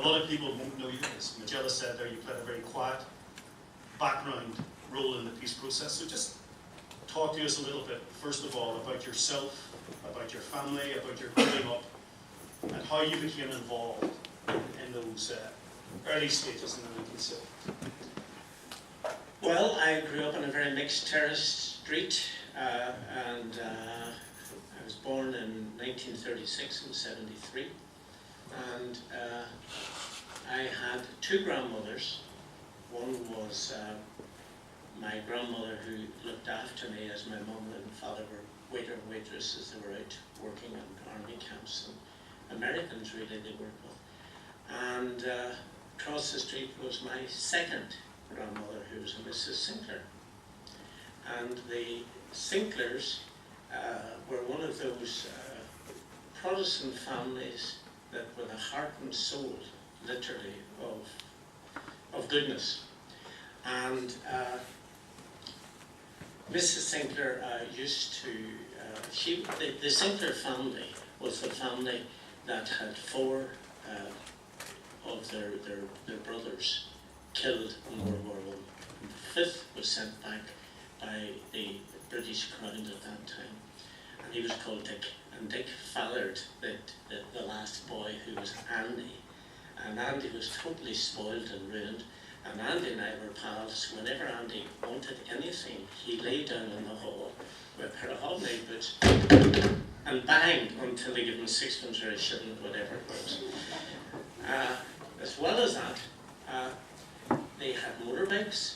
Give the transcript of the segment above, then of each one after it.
lot of people won't know you, as Magella said there, you played a very quiet background role in the peace process. So just talk to us a little bit, first of all, about yourself, about your family, about your growing up, and how you became involved in those early stages in the 1970s. Well, I grew up on a very mixed terraced street, and I was born in 1936 and 73, and I had two grandmothers. One was my grandmother, who looked after me as my mum and father were waiter and waitresses. They were out working in army camps, and Americans really they worked with. And across the street was my second grandmother, who was a Mrs. Sinclair. And the Sinklers were one of those Protestant families that were the heart and soul, literally, of goodness. And Mrs. Sinclair used to, the Sinclair family was the family that had four of their brothers killed in World War I. And the fifth was sent back by the British Crown at that time. And he was called Dick. And Dick fathered the last boy, who was Andy. And Andy was totally spoiled and ruined. And Andy and I were pals. Whenever Andy wanted anything, he lay down in the hall with a pair of hobnail boots and banged until they gave him sixpence or a shilling, whatever it was. As well as that, they had motorbikes,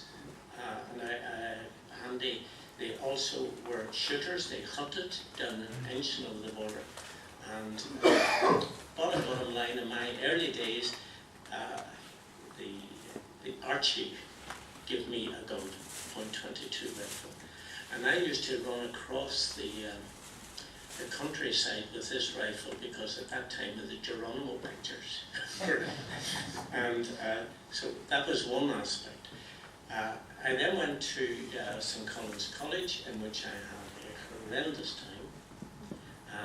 and they also were shooters. They hunted down an inch of the border. And bottom line, in my early days, the Archie gave me a gun, .22 rifle, and I used to run across the countryside with this rifle, because at that time of the Geronimo pictures. And so that was one aspect. I then went to St. Colum's College, in which I had a horrendous time.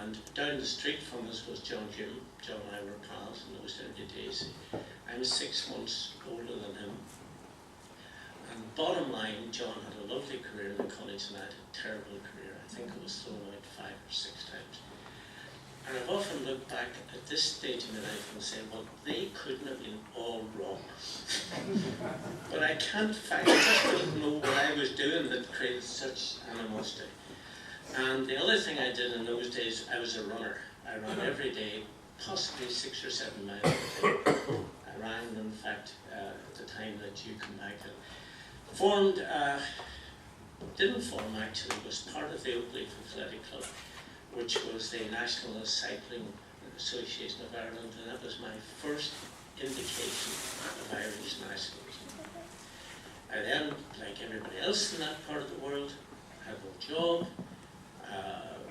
And down the street from us was John Hume. John and I were pals in those early days. I was 6 months older than him. And bottom line, John had a lovely career in the college, and I had a terrible career. I think I was thrown out 5 or 6 times. And I've often looked back at this stage in my life and say, well, they couldn't have been all wrong. But I can't find, I just don't know what I was doing that created such animosity. And the other thing I did in those days, I was a runner. I ran every day, possibly 6 or 7 miles a day. I ran, in fact, at the time that you come back, and formed, didn't form actually, was part of the Oakleaf Athletic Club, which was the National Cycling Association of Ireland, and that was my first indication of Irish nationalism. I then, like everybody else in that part of the world, had no job,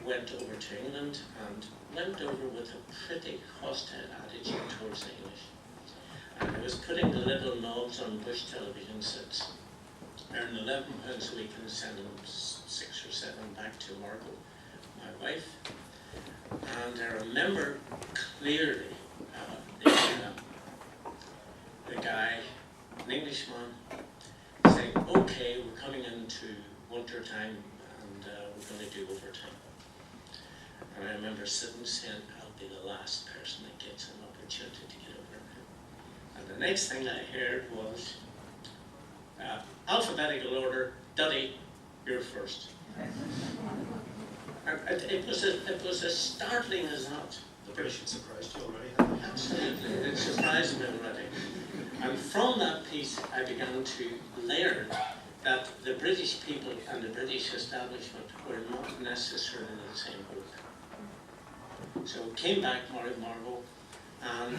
went over to England, and went over with a pretty hostile attitude towards the English. And I was putting the little knobs on Bush television sets, earning £11 a week and sending them 6 or 7 back to Margot, my wife. And I remember clearly the guy, an Englishman, saying, okay, we're coming into winter time and we're going to do overtime. And I remember sitting saying, I'll be the last person that gets an opportunity to get over now. And the next thing I heard was, alphabetical order, Duddy, you're first. And it was as startling as that. The British had surprised you already. Absolutely, it surprised me already. And from that piece, I began to learn that the British people and the British establishment were not necessarily the same group. So I came back, married Margot, and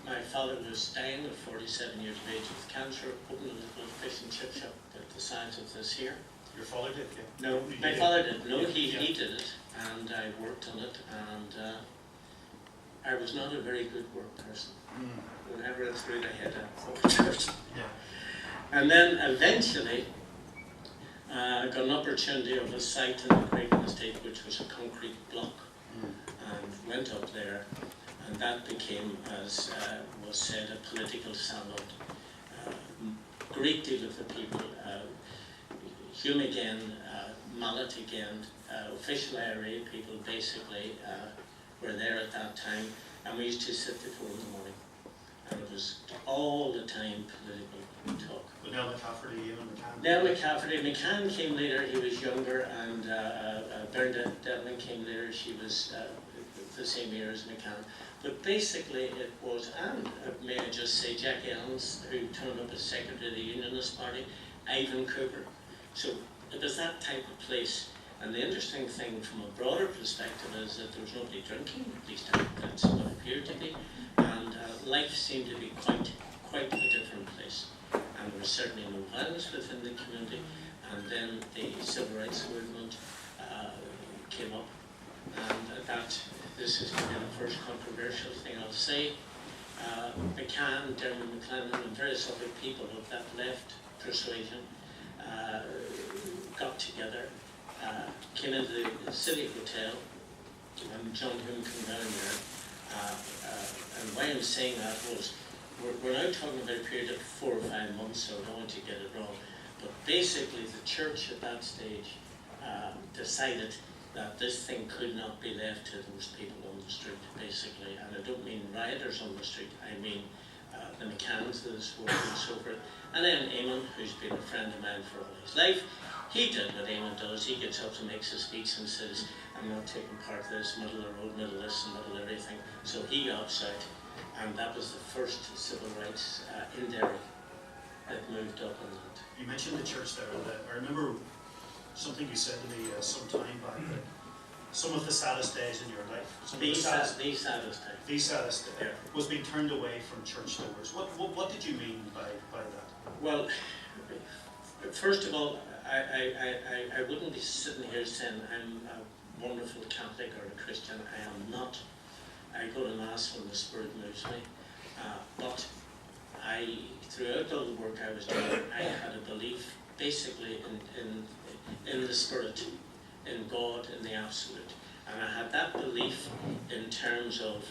my father was dying at 47 years of age with cancer, opened a little fish and chip shop at the size of this here. Your father did, yeah? No, my father did. No, he did it, and I worked on it, and I was not a very good work person. Whenever I threw the head out. And then eventually, I got an opportunity of a site in the Craig Estate, which was a concrete block, and went up there and that became, as was said, a political salon. Great deal of the people, Hume again, Mallet again, official IRA people basically were there at that time, and we used to sit to 4 in the morning, and it was all the time political talk. But Nell McCafferty, Eamon McCann. Nell McCafferty, McCann came later, he was younger, and Bernadette Devlin came later, she was the same year as McCann. But basically it was, and may I just say, Jackie Allen's, who turned up as Secretary of the Unionist Party, Ivan Cooper. So it was that type of place. And the interesting thing from a broader perspective is that there was nobody drinking, at least that's what appeared to be. And life seemed to be quite a different place. And there was certainly no violence within the community. And then the civil rights movement came up. And this is going to be the first controversial thing I'll say. McCann, Dermot McLennan, and various other people of that left persuasion got together, came into the City Hotel, and John Hume came down there. And why I'm saying that was, we're now talking about a period of 4 or 5 months, so I don't want to get it wrong. But basically, the church at that stage decided that this thing could not be left to those people on the street, basically. And I don't mean rioters on the street, I mean the McCanns, the Sword and so forth. And then Eamon, who's been a friend of mine for all his life, he did what Eamon does. He gets up and makes a speech and says, I'm not taking part of this, middle of the road, middle of this, and middle of everything. So he opts out, and that was the first civil rights in Derry that moved up on that. You mentioned the church there, and I remember something you said to me some time back, that some of the saddest days in your life, The saddest day, yeah, was being turned away from church doors. What did you mean by that? Well, first of all, I wouldn't be sitting here saying I'm a wonderful Catholic or a Christian. I am not. I go to Mass when the Spirit moves me. But throughout all the work I was doing, I had a belief basically in the Spirit, in God, in the Absolute. And I had that belief in terms of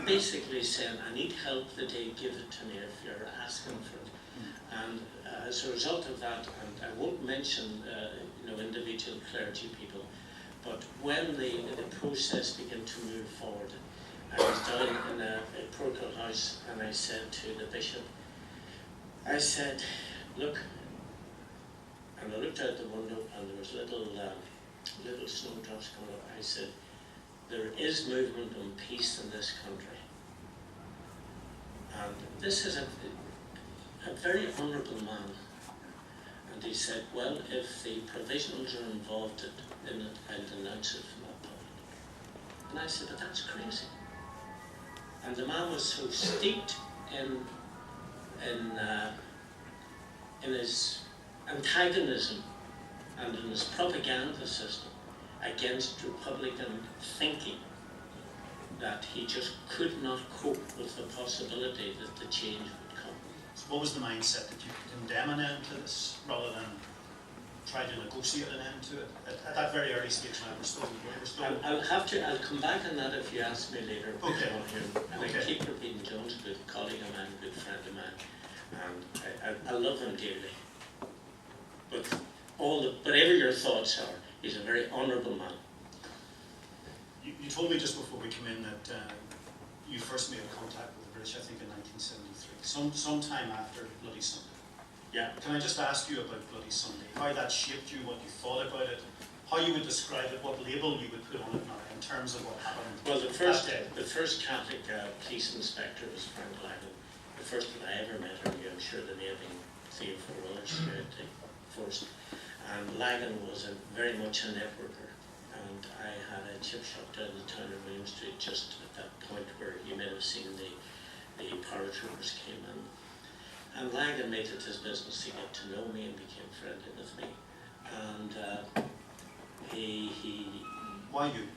basically saying, I need help the day, give it to me if you're asking for it. And as a result of that, and I won't mention individual clergy people, but when the process began to move forward, I was down in a parochial house, and I said to the bishop, I said, look, and I looked out the window, and there was little snowdrops coming up. I said, there is movement on peace in this country. And this is a very honourable man. And he said, well, if the provisionals are involved in it, I'll denounce it from that pulpit. And I said, but that's crazy. And the man was so steeped in his antagonism and in his propaganda system against Republican thinking that he just could not cope with the possibility that the change would come. So what was the mindset? Did you condemn an end to this rather than try to negotiate an end to it? At that very early stage, I was still... I'll come back on that if you ask me later. Okay. And I keep repeating, John's a good colleague of mine, a good friend of mine, and I love him dearly. But whatever your thoughts are, he's a very honourable man. You told me just before we came in that you first made contact with the British, I think, in 1973, sometime after Bloody Sunday. Yeah. Can I just ask you about Bloody Sunday? How that shaped you, what you thought about it, how you would describe it, what label you would put on it now in terms of what happened? Well, the first Catholic police inspector was Frank Lagan. The first that I ever met, I'm sure there may have been 3 or 4 others throughout the force. And Lagan was very much a networker. And I had a chip shop down the town of William Street, just at that point where you may have seen the paratroopers came in. And Lagan made it his business to get to know me and became friendly with me. And he... Why you?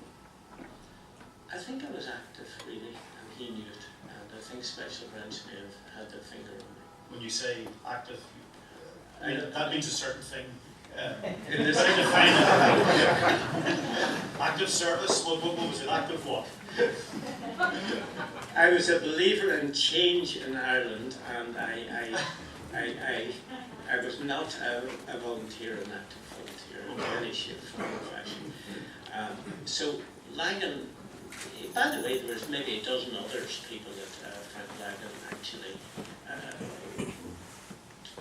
I think I was active, really, and he knew it. And I think Special Branch may have had their finger on me. When you say active, that means a certain thing. In the Define it. Active service, what was it? Active what? I was a believer in change in Ireland, and I was not a volunteer, an active volunteer in any shape, form, or fashion. So Lagan, by the way, there was maybe a dozen others people that Frank Lagan actually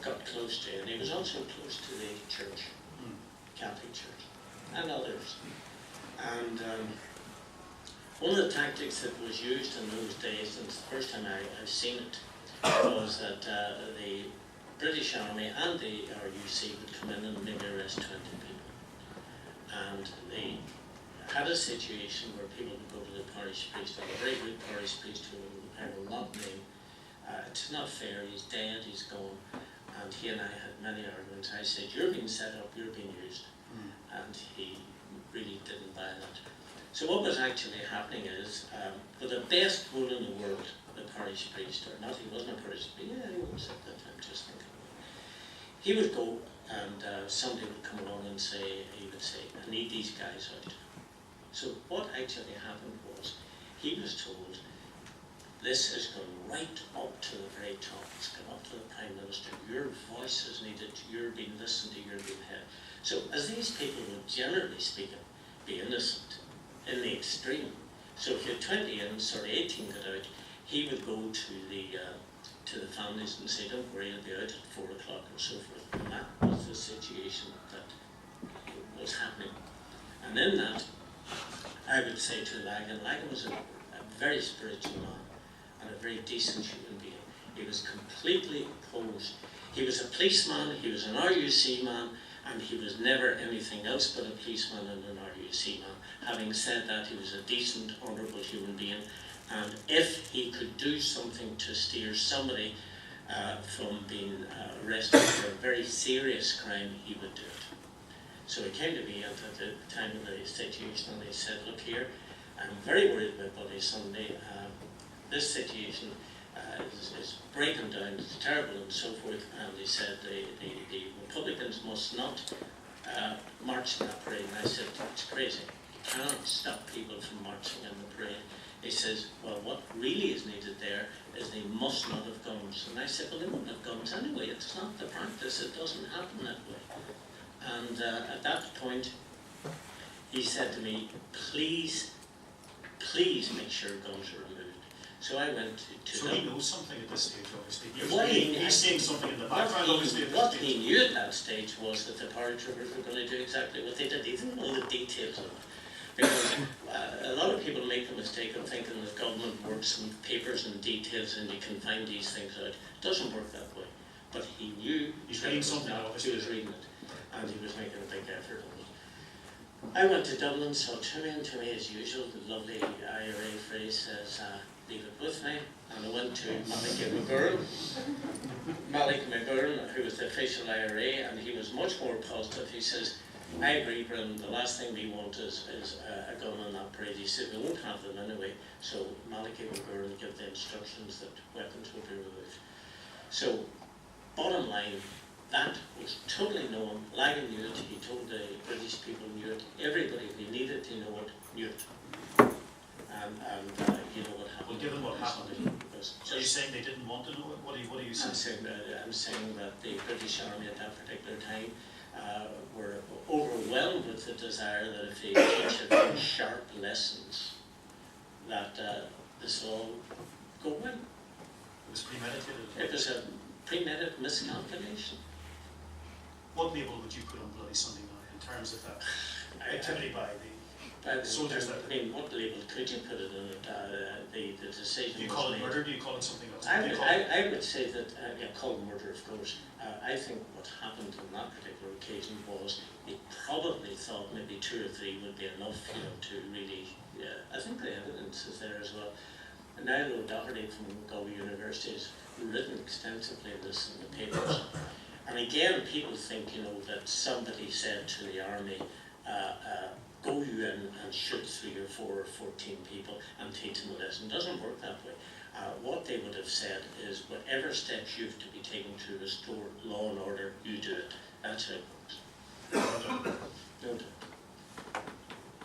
got close to, and he was also close to the church, Catholic Church, and others. And one of the tactics that was used in those days, and it's the first time I've seen it, was that the British Army and the RUC would come in and maybe arrest 20 people. And they had a situation where people would go to the parish priest, and a very good parish priest who I will not name. It's not fair, he's dead, he's gone. And he and I had many arguments. I said, you're being set up, you're being used. And he really didn't buy that. So what was actually happening is, for the best will in the world, the parish priest, or not, he wasn't a parish priest, yeah, he was at that time, just thinking about it. He would go and somebody would come along and say, he would say, I need these guys out. So what actually happened was, he was told, this has gone right up to the very top, it's gone up to the Prime Minister, your voice is needed, you're being listened to, you're being heard. So as these people would generally speaking be innocent in the extreme, so if you had 20 in, 18 got out, he would go to the families and say, don't worry, I'll be out at 4 o'clock and so forth. And that was the situation that was happening. And in that, I would say to Lagan was a very spiritual man and a very decent human being. He was completely opposed. He was a policeman, he was an RUC man, and he was never anything else but a policeman and an RUC man. Having said that, he was a decent, honourable human being, and if he could do something to steer somebody from being arrested for a very serious crime, he would do it. So he came to me at the time of the situation and he said, look here, I'm very worried about Bloody Sunday. This situation is breaking down, it's terrible and so forth, and he said the Republicans must not march in that parade. And I said, it's crazy. You can't stop people from marching in the parade. He says, well, what really is needed there is they must not have guns. And I said, well, they won't have guns anyway. It's not the practice. It doesn't happen that way. And at that point, he said to me, please make sure guns are removed. So I went to So he knows something at this stage, obviously. He's seeing something in the background, obviously. What he knew at that stage was that the paratroopers were going to do exactly what they did. He didn't know the details of it. Because a lot of people make the mistake of thinking that government works in papers and details and you can find these things out. It doesn't work that way. But he knew he's reading something, he was reading it, and he was making a big effort on it. I went to Dublin, saw Timmy, and Timmy, as usual, the lovely IRA phrase says, leave it with me. And I went to Malik McGurn, who was the official IRA, and he was much more positive. He says, I agree, Brendan, the last thing we want is a gun on that parade. He said, we won't have them anyway. So Malik McGurn gave the instructions that weapons would be removed. So, bottom line, that was totally known. Lagan knew it, he told the British people knew it, everybody who needed to know it knew it. And you know what happened. Well, given what happened, are you saying they didn't want to know it? What are you saying? I'm saying that the British Army at that particular time were overwhelmed with the desire that if they teach a few sharp lessons, that this will all go well. It was premeditated? It was a premeditated miscalculation. What label would you put on Bloody Sunday now in terms of that activity by the soldiers? I mean, what label could you put it in? The decision. Do you call it murder? Do you call it something else? I would say that, call it murder, of course. I think what happened on that particular occasion was he probably thought maybe 2 or 3 would be enough, to really. I think the evidence is there as well. And now, Doherty from Galway University has written extensively this in the papers. And again, people think, that somebody said to the army, go you in and shoot 3 or 4 or 14 people and teach them a lesson. It doesn't work that way. What they would have said is, whatever steps you have to be taken to restore law and order, you do it. That's how it works. No doubt.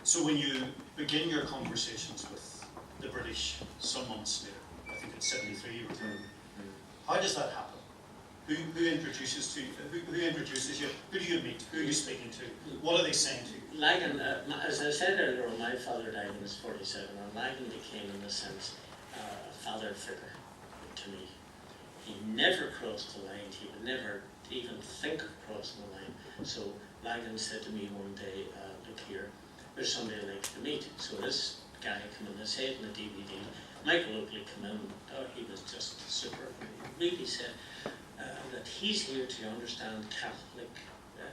So when you begin your conversations with the British some months later, I think it's 73 you returned, how does that happen? Who introduces you? Who introduces you? Who do you meet? Who are you speaking to? What are they saying to you? Lagan, as I said earlier, my father died when I was 47, and Lagan became, in a sense, a father figure to me. He never crossed the line. He would never even think of crossing the line. So Lagan said to me one day, look here, there's somebody I'd like to meet. So this guy came in, I said in the DVD, Michael Oakley came in, he was just superb. He really said that he's here to understand Catholic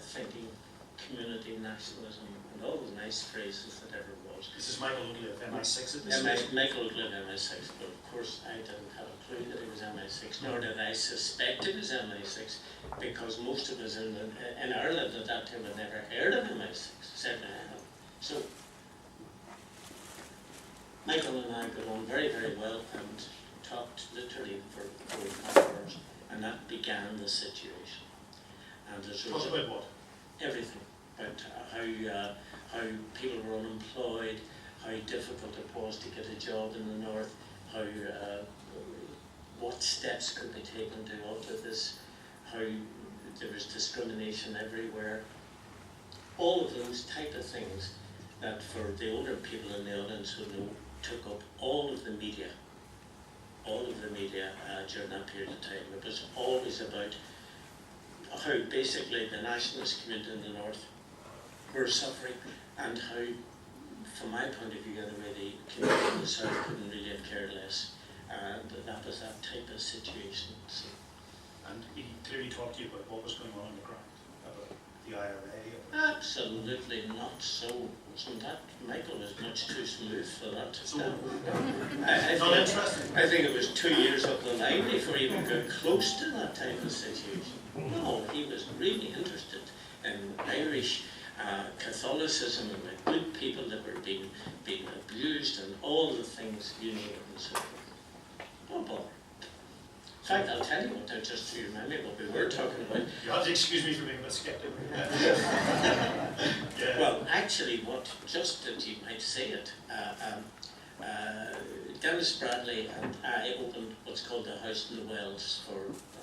thinking, community nationalism, and all the nice phrases that ever was. This is Michael Oakley of MI6 at this stage? Michael Oakley of MI6, but of course I didn't have a clue that it was MI6, nor did I suspect it was MI6, because most of us in Ireland at that time had never heard of MI6, certainly I hadn't. So Michael and I got on very, very well and talked literally for 4 hours, and that began the situation. And as a Talk about what? everything, about how people were unemployed, how difficult it was to get a job in the north, how what steps could be taken to alter this, how there was discrimination everywhere. All of those type of things that for the older people in the audience who know took up all of the media during that period of time. It was always about how basically the nationalist community in the north were suffering, and how, from my point of view anyway, the community in the south couldn't really have cared less. That was that type of situation. So. And he clearly talked to you about what was going on the ground, about the IRA. Absolutely not so. Wasn't that? Michael was much too smooth for that. So, not interesting. I think it was 2 years up the line before he even got close to that type of situation. No, he was really interested in Irish Catholicism and the good people that were being abused and all the things you name it and so forth. No bother. In fact, I'll tell you what, just to remind me what we were talking about. You have to excuse me for being a bit skeptical. Yeah. Well, actually, what, just that you might say it, Dennis Bradley and I opened what's called the House in the Wells for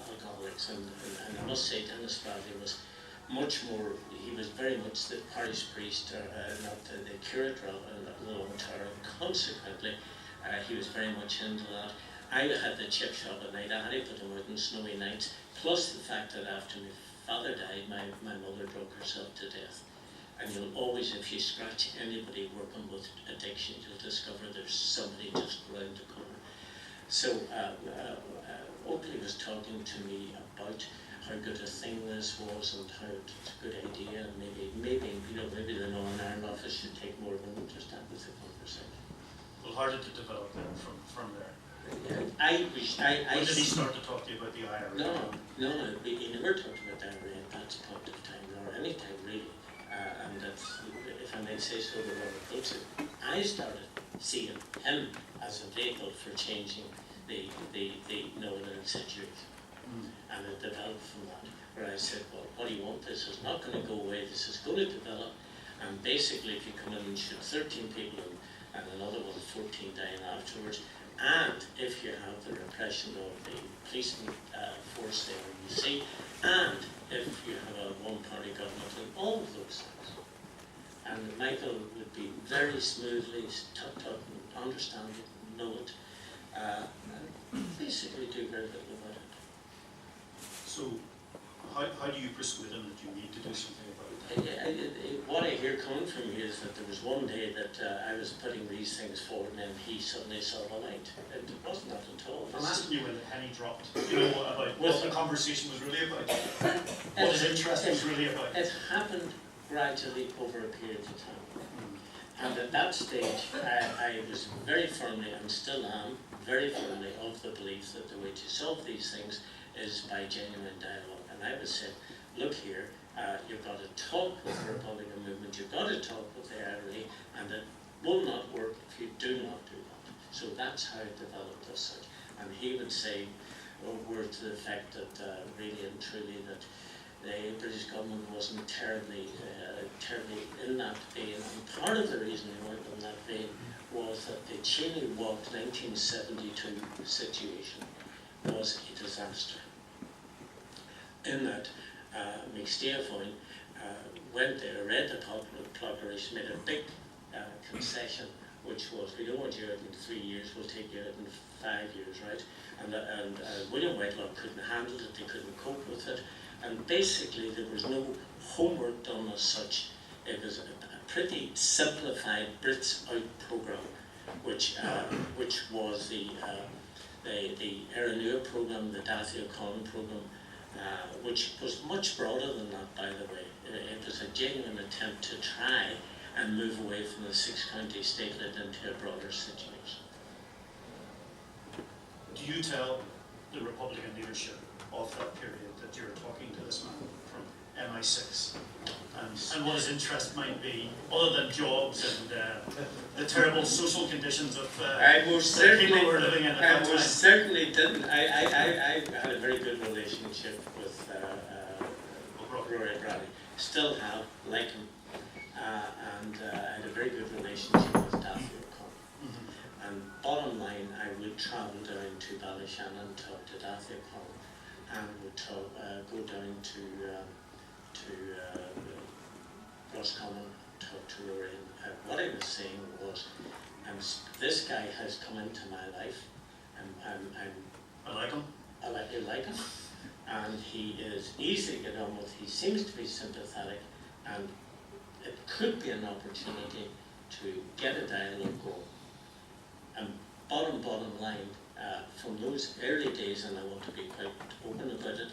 alcoholics, and I must say Dennis Bradley was much more, he was very much the parish priest, not the curate of the long term. Consequently, he was very much into that. I had the chip shop at night. I had to put him out on snowy nights, plus the fact that after my father died, my mother broke herself to death. And you'll always, if you scratch anybody working with addiction, you'll discover there's somebody just around the corner. So Oakley was talking to me about how good a thing this was and how it's a good idea, and maybe the Northern Ireland office should take more of an interest in with the conversation. Well, how did it develop then from there? When did he start to talk to you about the IRA? No, he never talked about the IRA at that point of time, nor any time really. And that's, if I may say so, the wrong approach. I started seeing him as a vehicle for changing the Northern situation. And it developed from that, where I said, well, what do you want? This is not going to go away, this is going to develop. And basically, if you come in and shoot 13 people and another one, 14 dying afterwards, and if you have the repression of the policeman force there, you see, and if you have a one-party government, and all of those things. And Michael would be very smoothly talk and understand it, know it, and basically do very little about it. So, how do you persuade him that you need to do something about it? What I hear coming from you is that there was one day that I was putting these things forward, and then he suddenly saw the light. It wasn't that at all. I'm asking you when the penny dropped. You know about what the conversation was really about. What his interest was really about. It happened gradually over a period of time. And at that stage, I was very firmly, and still am, very firmly of the belief that the way to solve these things is by genuine dialogue. And I would say, look here, you've got to talk with the Republican movement, you've got to talk with the IRA, and it will not work if you do not do that. So that's how it developed as such. And he would say words to the effect that really and truly that the British government wasn't terribly in that vein. And part of the reason they weren't in that vein was that the Cheney Walk 1972 situation was a disaster. In that, McStayfoyne went there, read the proclamation, made a big concession, which was, we don't want you out in 3 years, we'll take you out in 5 years, right? And William Whitelaw couldn't handle it, they couldn't cope with it, and basically there was no homework done as such. It was a pretty simplified Brits Out programme, which was the Eranua programme, the Daithí O'Connell programme, which was much broader than that, by the way. It was a genuine attempt to try and move away from the 6-county statelet into a broader situation. Do you tell the Republican leadership of that period that you're talking to this man from MI6 and what his interest might be, other than jobs and the terrible social conditions of people who were living in at that time? I most certainly didn't. I had a very good relationship with Rory Brady. Still have, like him. And I had a very good relationship with Daithí O'Connell. And bottom line, I would travel down to Ballyshannon, talk to Daithí O'Connell, and would go down to Roscommon, talk to Rory. What I was saying was, this guy has come into my life, I like him. I like him, and he is easy to get on with. He seems to be sympathetic, and it could be an opportunity to get a dialogue going. And bottom line, from those early days, and I want to be quite open about it,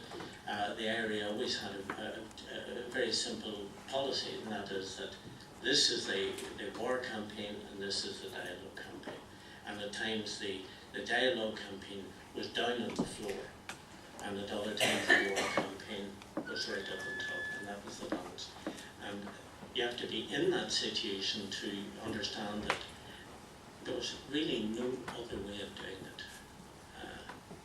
the area always had a very simple policy, and that is that this is the war campaign and this is the dialogue campaign. And at times the dialogue campaign was down on the floor, and at other times the war campaign was right up on top, and that was the balance. And you have to be in that situation to understand that there was really no other way of doing it.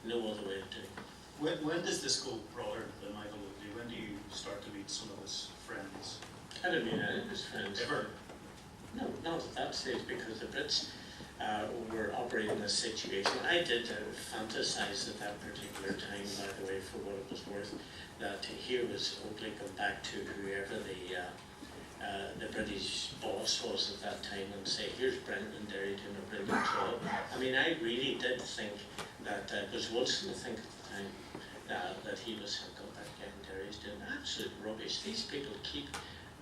No other way of doing it. When does this go broader than Michael Woodley? When do you start to meet some of his friends? I didn't mean any of his friends. Ever? No, not at that stage, because the Brits were operating in this situation. I did fantasize at that particular time, by the way, for what it was worth, that here was Oakley come back to whoever the British boss was at that time and say, here's Brendan Derry doing a brilliant job. I mean, I really did think that, it was Wilson, I think, at the time, that he was going back again, Derry's doing absolute rubbish. These people keep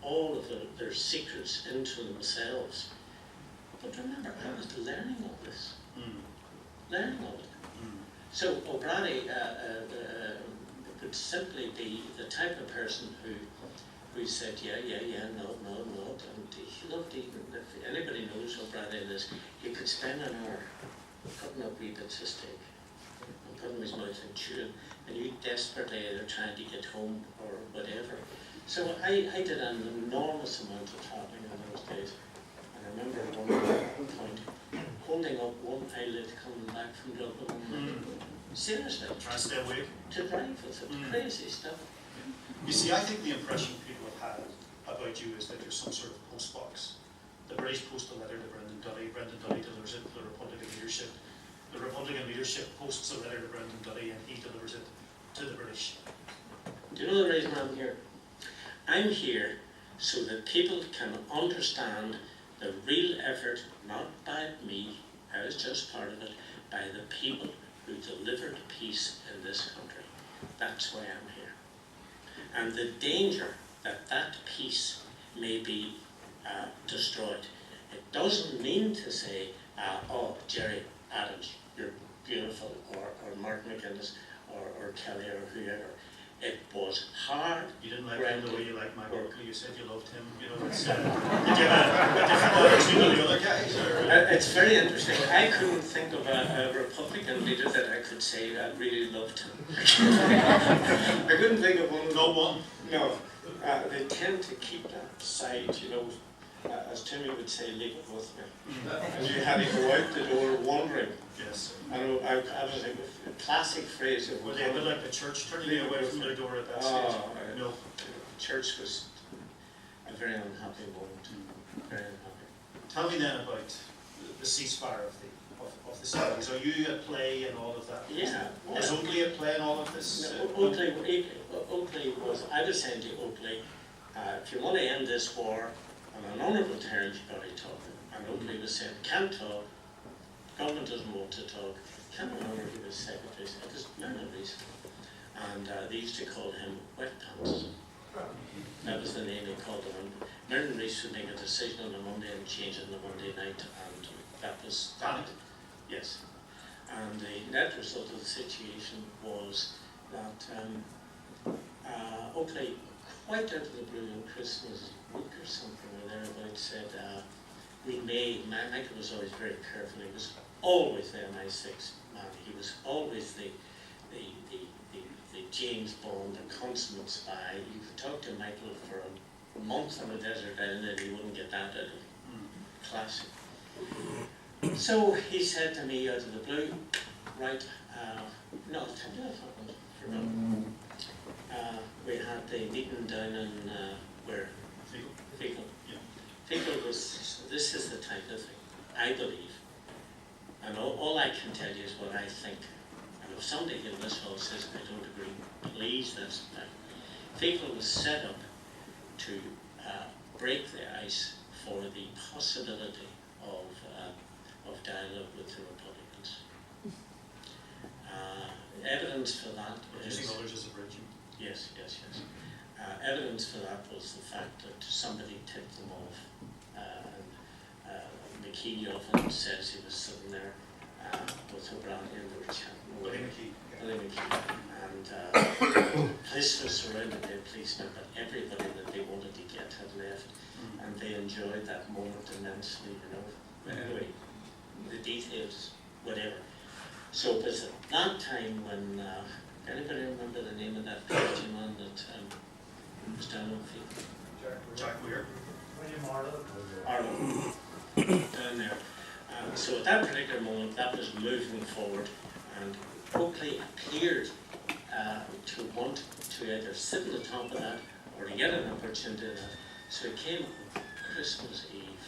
all of their secrets into themselves. But remember, I was learning all this. Learning all it. So O'Brady would simply be the type of person who said, no, and he loved eating. If anybody knows O'Brady is, he could spend an hour cutting up wee bits of steak and putting his mouth and chewing, and you desperately either trying to get home or whatever. So I did an enormous amount of travelling in those days. And I remember one point holding up one eyelid coming back from Dublin. Seriously. Trying to stay awake. To drive with it. Crazy stuff. You see, I think the impression people have had about you is that you're some sort of postbox. The British post a letter to Brendan Duddy. Brendan Duddy delivers it to the Republican leadership. The Republican leadership posts a letter to Brendan Duddy and he delivers it to the British. Do you know the reason I'm here? I'm here so that people can understand the real effort, not by me, I was just part of it, by the people who delivered peace in this country. That's why I'm here. And the danger that that peace may be destroyed. It doesn't mean to say, oh, Jerry Adams, you're beautiful, or Mark McInnes, or Kelly, or whoever. It was hard. You didn't like him the way you liked Mike Oakley. You said you loved him. You know, it's, did you have a different attitude than the other guys? It's very interesting. I couldn't think of a Republican leader that I could say I really loved him. I couldn't think of one. No one? No. They tend to keep that side, you know, as Timmy would say, leave it with me. And you had to go out the door wandering. Yes. And I was a classic phrase of... Were they a bit like the church turning you away from their door at that stage? No. Church was a very unhappy moment. Very unhappy. Tell me then about the ceasefire of the 70s. Are you at play in all of that? Yeah. Is Oakley at play in all of this? No, Oakley was, I was saying to Oakley, if you want to end this war on an honourable terms, you've got to talk. And Oakley was saying, can't talk, government doesn't want to talk, can't remember who was secretary, it was Merlin Reese. And they used to call him Wet Pants. That was the name they called him. Merlin Reese would make a decision on a Monday and change it on a Monday night, and that was that. Yes. And the net result of the situation was that Oakley, quite out of the blue on Christmas week or something or thereabouts, said, we may, Michael was always very careful, he was always the MI6 man, he was always the James Bond, the consummate spy. You could talk to Michael for a month on a desert island and he wouldn't get that out of him. Classic. So he said to me out of the blue, right, no, I'll tell you what happened. We had the meeting down in, where? Fecal. Yeah. Fecal was, this is the type of thing, I believe, and all I can tell you is what I think. And if somebody in this hall says I don't agree, please, that's fine. Fecal was set up to break the ice for the possibility of dialogue with the Republicans. Evidence for that is... Using others as a bridge. Yes. Evidence for that was the fact that somebody tipped them off. McKee often says he was sitting there with O'Brien and they were chatting away. Willie McKee. And police was surrounded by policemen, but everybody that they wanted to get had left. And they enjoyed that moment immensely, you know. But anyway, the details, whatever. So it was at that time when, anybody remember the name of that clergyman that was down on field? Jack Weir. Arlo. Down there. So at that particular moment, that was moving forward, and Oakley appeared to want to either sit on the top of that or to get an opportunity to that. So it came Christmas Eve.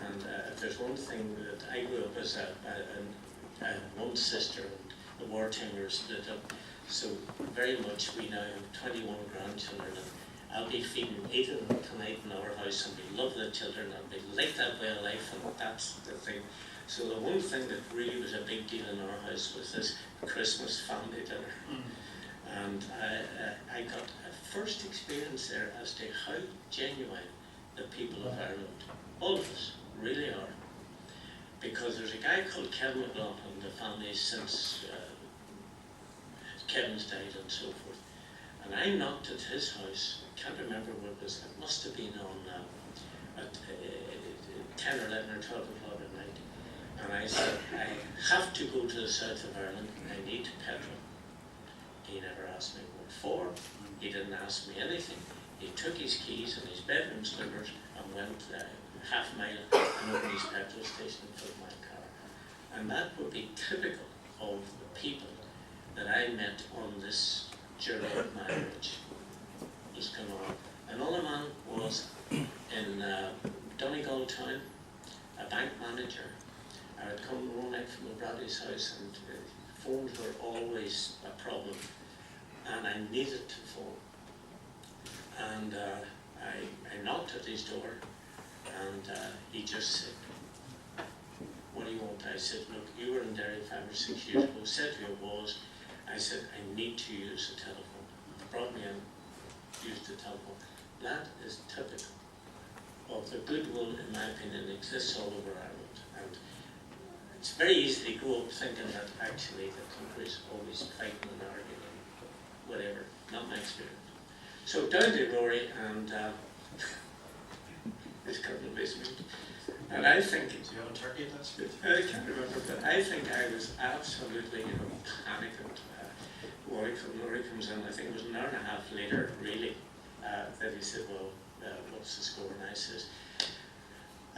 And if there's one thing that I grew up as I had one sister, and the wartime were split up, so very much we now have 21 grandchildren, and I'll be feeding 8 of them tonight in our house, and we love the children, and we like that way of life, and that's the thing. So the one thing that really was a big deal in our house was this Christmas family dinner. And I got a first experience there as to how genuine the people of Ireland, all of us, really are. Because there's a guy called Kevin McLaughlin, the family since Kevin's died and so forth. And I knocked at his house, I can't remember what it was, it must have been on at 10 or 11 or 12 o'clock at night. And I said, I have to go to the south of Ireland, I need petrol. He never asked me what for, he didn't ask me anything. He took his keys and his bedroom slippers and went half a mile and opened his petrol station and filled my car. And that would be typical of the people that I met on this journey of marriage. Was going on. Another man was in Donegal town, a bank manager. I would come one night from the Bradley's house and phones were always a problem. And I needed to phone. And I knocked at his door and he just said, what do you want? I said, look, you were in Derry 5 or 6 years ago, said who it was. I said, I need to use the telephone. He brought me in, used the telephone. That is typical of the goodwill, in my opinion, exists all over Ireland. And it's very easy to grow up thinking that actually the country's always fighting and arguing, whatever, not my experience. So down to Rory and this couple of days ago. And I think... Do you have a turkey at that stage? I can't remember, but I think I was absolutely, panicking. Rory comes in, I think it was an hour and a half later, really, that he said, well, what's the score? And I says,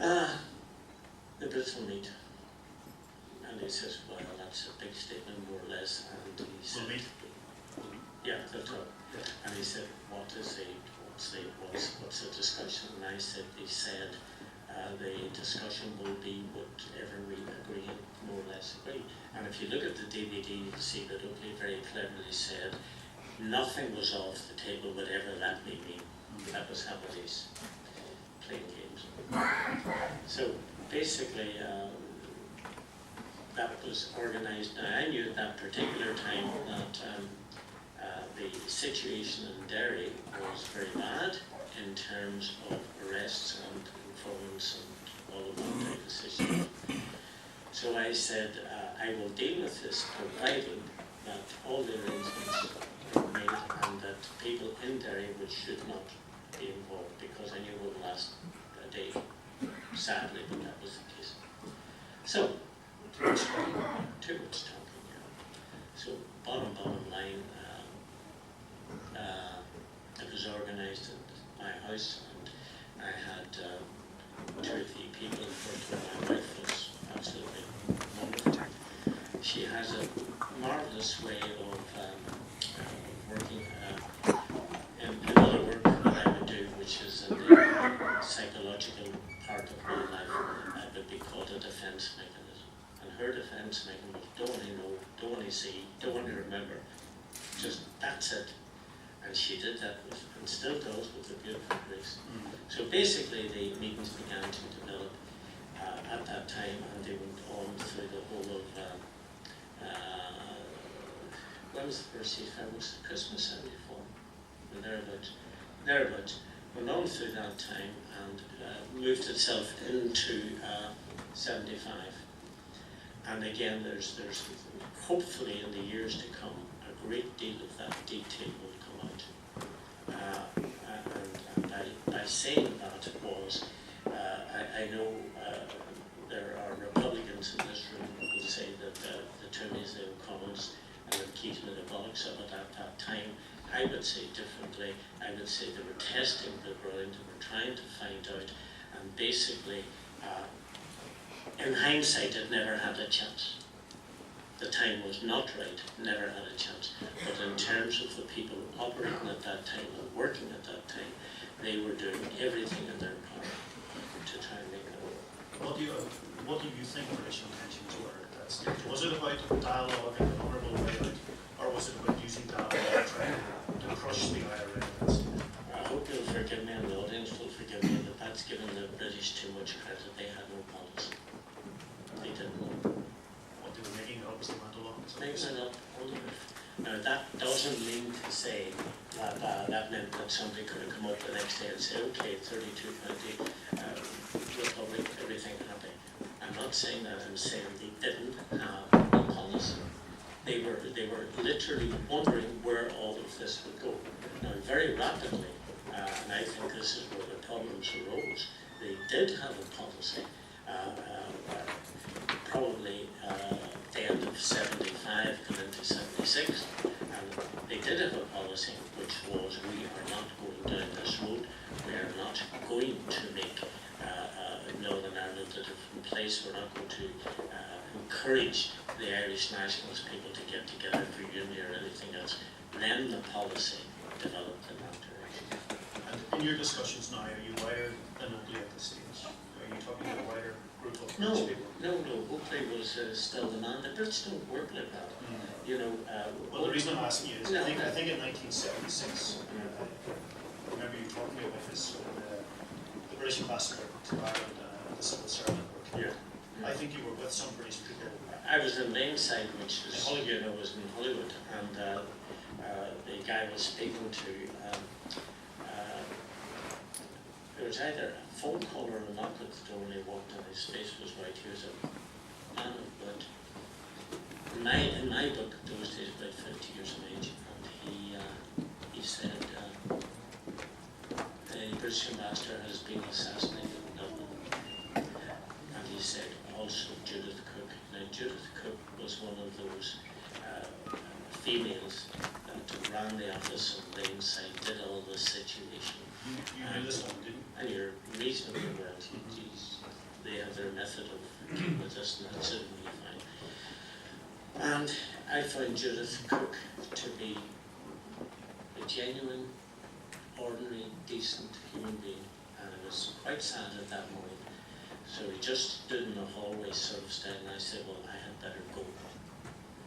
The Brits will meet. And he says, well, that's a big statement, more or less. And he said, We'll meet. Yeah, they'll talk. Yeah. And he said, what's the discussion? And I said, they said, the discussion will be whatever we agree, more or less agree. And if you look at the DVD, you'll see that Oakley very cleverly said, nothing was off the table, whatever that may mean. That was how it is, playing games. So basically, that was organised. Now, I knew at that particular time that the situation in Derry was very bad in terms of arrests and informants and all of that type of situation. So I said, I will deal with this providing that all the arrangements were made and that people in Derry should not be involved, because I knew it would last a day, sadly, but that was the case. So, too much talking, yeah. So, bottom line, it was organised at my house, and I had 2 or 3 people in front. My wife was absolutely wonderful. She has a marvellous way of working in other work that I would do, which is in the psychological part of my life, would be called a defence mechanism. And her defence mechanism was, don't want to know, don't want to see, don't want to remember, just that's it. And she did that with, and still does, with a beautiful grace. So basically the meetings began to develop at that time, and they went on through the whole of, when was the first year? Was it Christmas 74? Or thereabouts. Went on through that time and moved itself into 75. And again, there's hopefully in the years to come, a great deal of that detail will come out. And by saying that was, I know there are Republicans in this room who will say that the Tories, the O'Connells, and the Keaton and the Bollocks of it at that time. I would say differently. I would say they were testing the ground, they were trying to find out, and basically, in hindsight, it never had a chance. The time was not right, never had a chance. But in terms of the people operating at that time and working at that time, they were doing everything in their power to try and make it work. What do you think British intentions were at that stage? Was it about dialogue in an honourable way out, or was it about using dialogue to try to crush the IRA? I hope you'll forgive me, and the audience will forgive me, but that's giving the British too much credit. They had no policy. They didn't know. What they were making it up as they went along. Making it up on the roof. Now that doesn't mean to say that that meant that somebody could have come up the next day and said, okay, 32-20, Republic, everything happy. I'm not saying that. I'm saying they didn't have a policy. They were literally wondering where all of this would go. Now, very rapidly, and I think this is where the problems arose, they did have a policy, probably the end of 75, going into 76, and they did have a policy which was, we are not going down this road, we are not going to make Northern Ireland a different place, we're not going to encourage the Irish nationalist people to get together for union or anything else. Then the policy developed in that direction. And in your discussions now, are you wider than Oakley at this stage? Are you talking to a wider group of No, people? no, Oakley was still the man. The Brits don't work like that. You know. Well, the reason I'm asking you is, no, I think in 1976, I remember you talking about this when the British ambassador to Ireland, the civil servant, were killed. Yeah. I think you were with some British people. I was in Laneside, which is, you know, was in Hollywood, and the guy was speaking to, it was either a phone call or a knock at the door, and he walked in, his face was white. He was a man of blood. In my book, those days, about 50 years of age, and he said, the British ambassador has been assassinated in Dublin, and he said, also Judith Cook. Now, Judith Cook was one of those females that ran the office on the inside, did all the situation. You knew this one, didn't you? And you're reasonably well. They have their method of dealing with this, and that's certainly fine. And I found Judith Cook to be a genuine, ordinary, decent human being, and I was quite sad at that moment. So we just stood in the hallway sort of style, and I said, well, I had better go.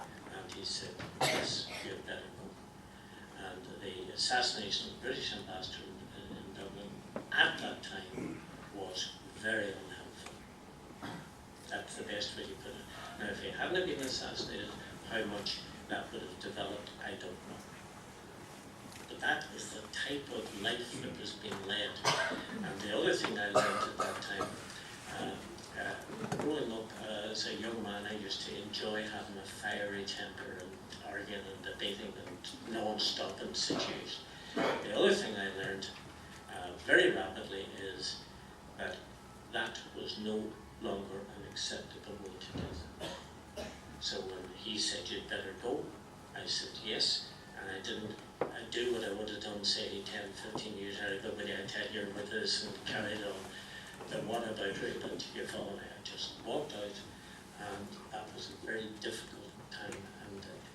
And he said, yes, you had better go. And the assassination of the British ambassador in Dublin at that time was very unhelpful. That's the best way to put it. Now, if he hadn't been assassinated, how much that would have developed, I don't know. But that is the type of life that was being led. And the other thing I learned at that time, growing up as a young man, I used to enjoy having a fiery temper and arguing and debating and non-stop in situations. The other thing I learned very rapidly is that that was no longer an acceptable way to do it. So when he said, you'd better go, I said yes, and I didn't do what I would have done, say, 10, 15 years ago, but I tell you with this and carried on. The one about it that you follow, I just walked out, and that was a very difficult time.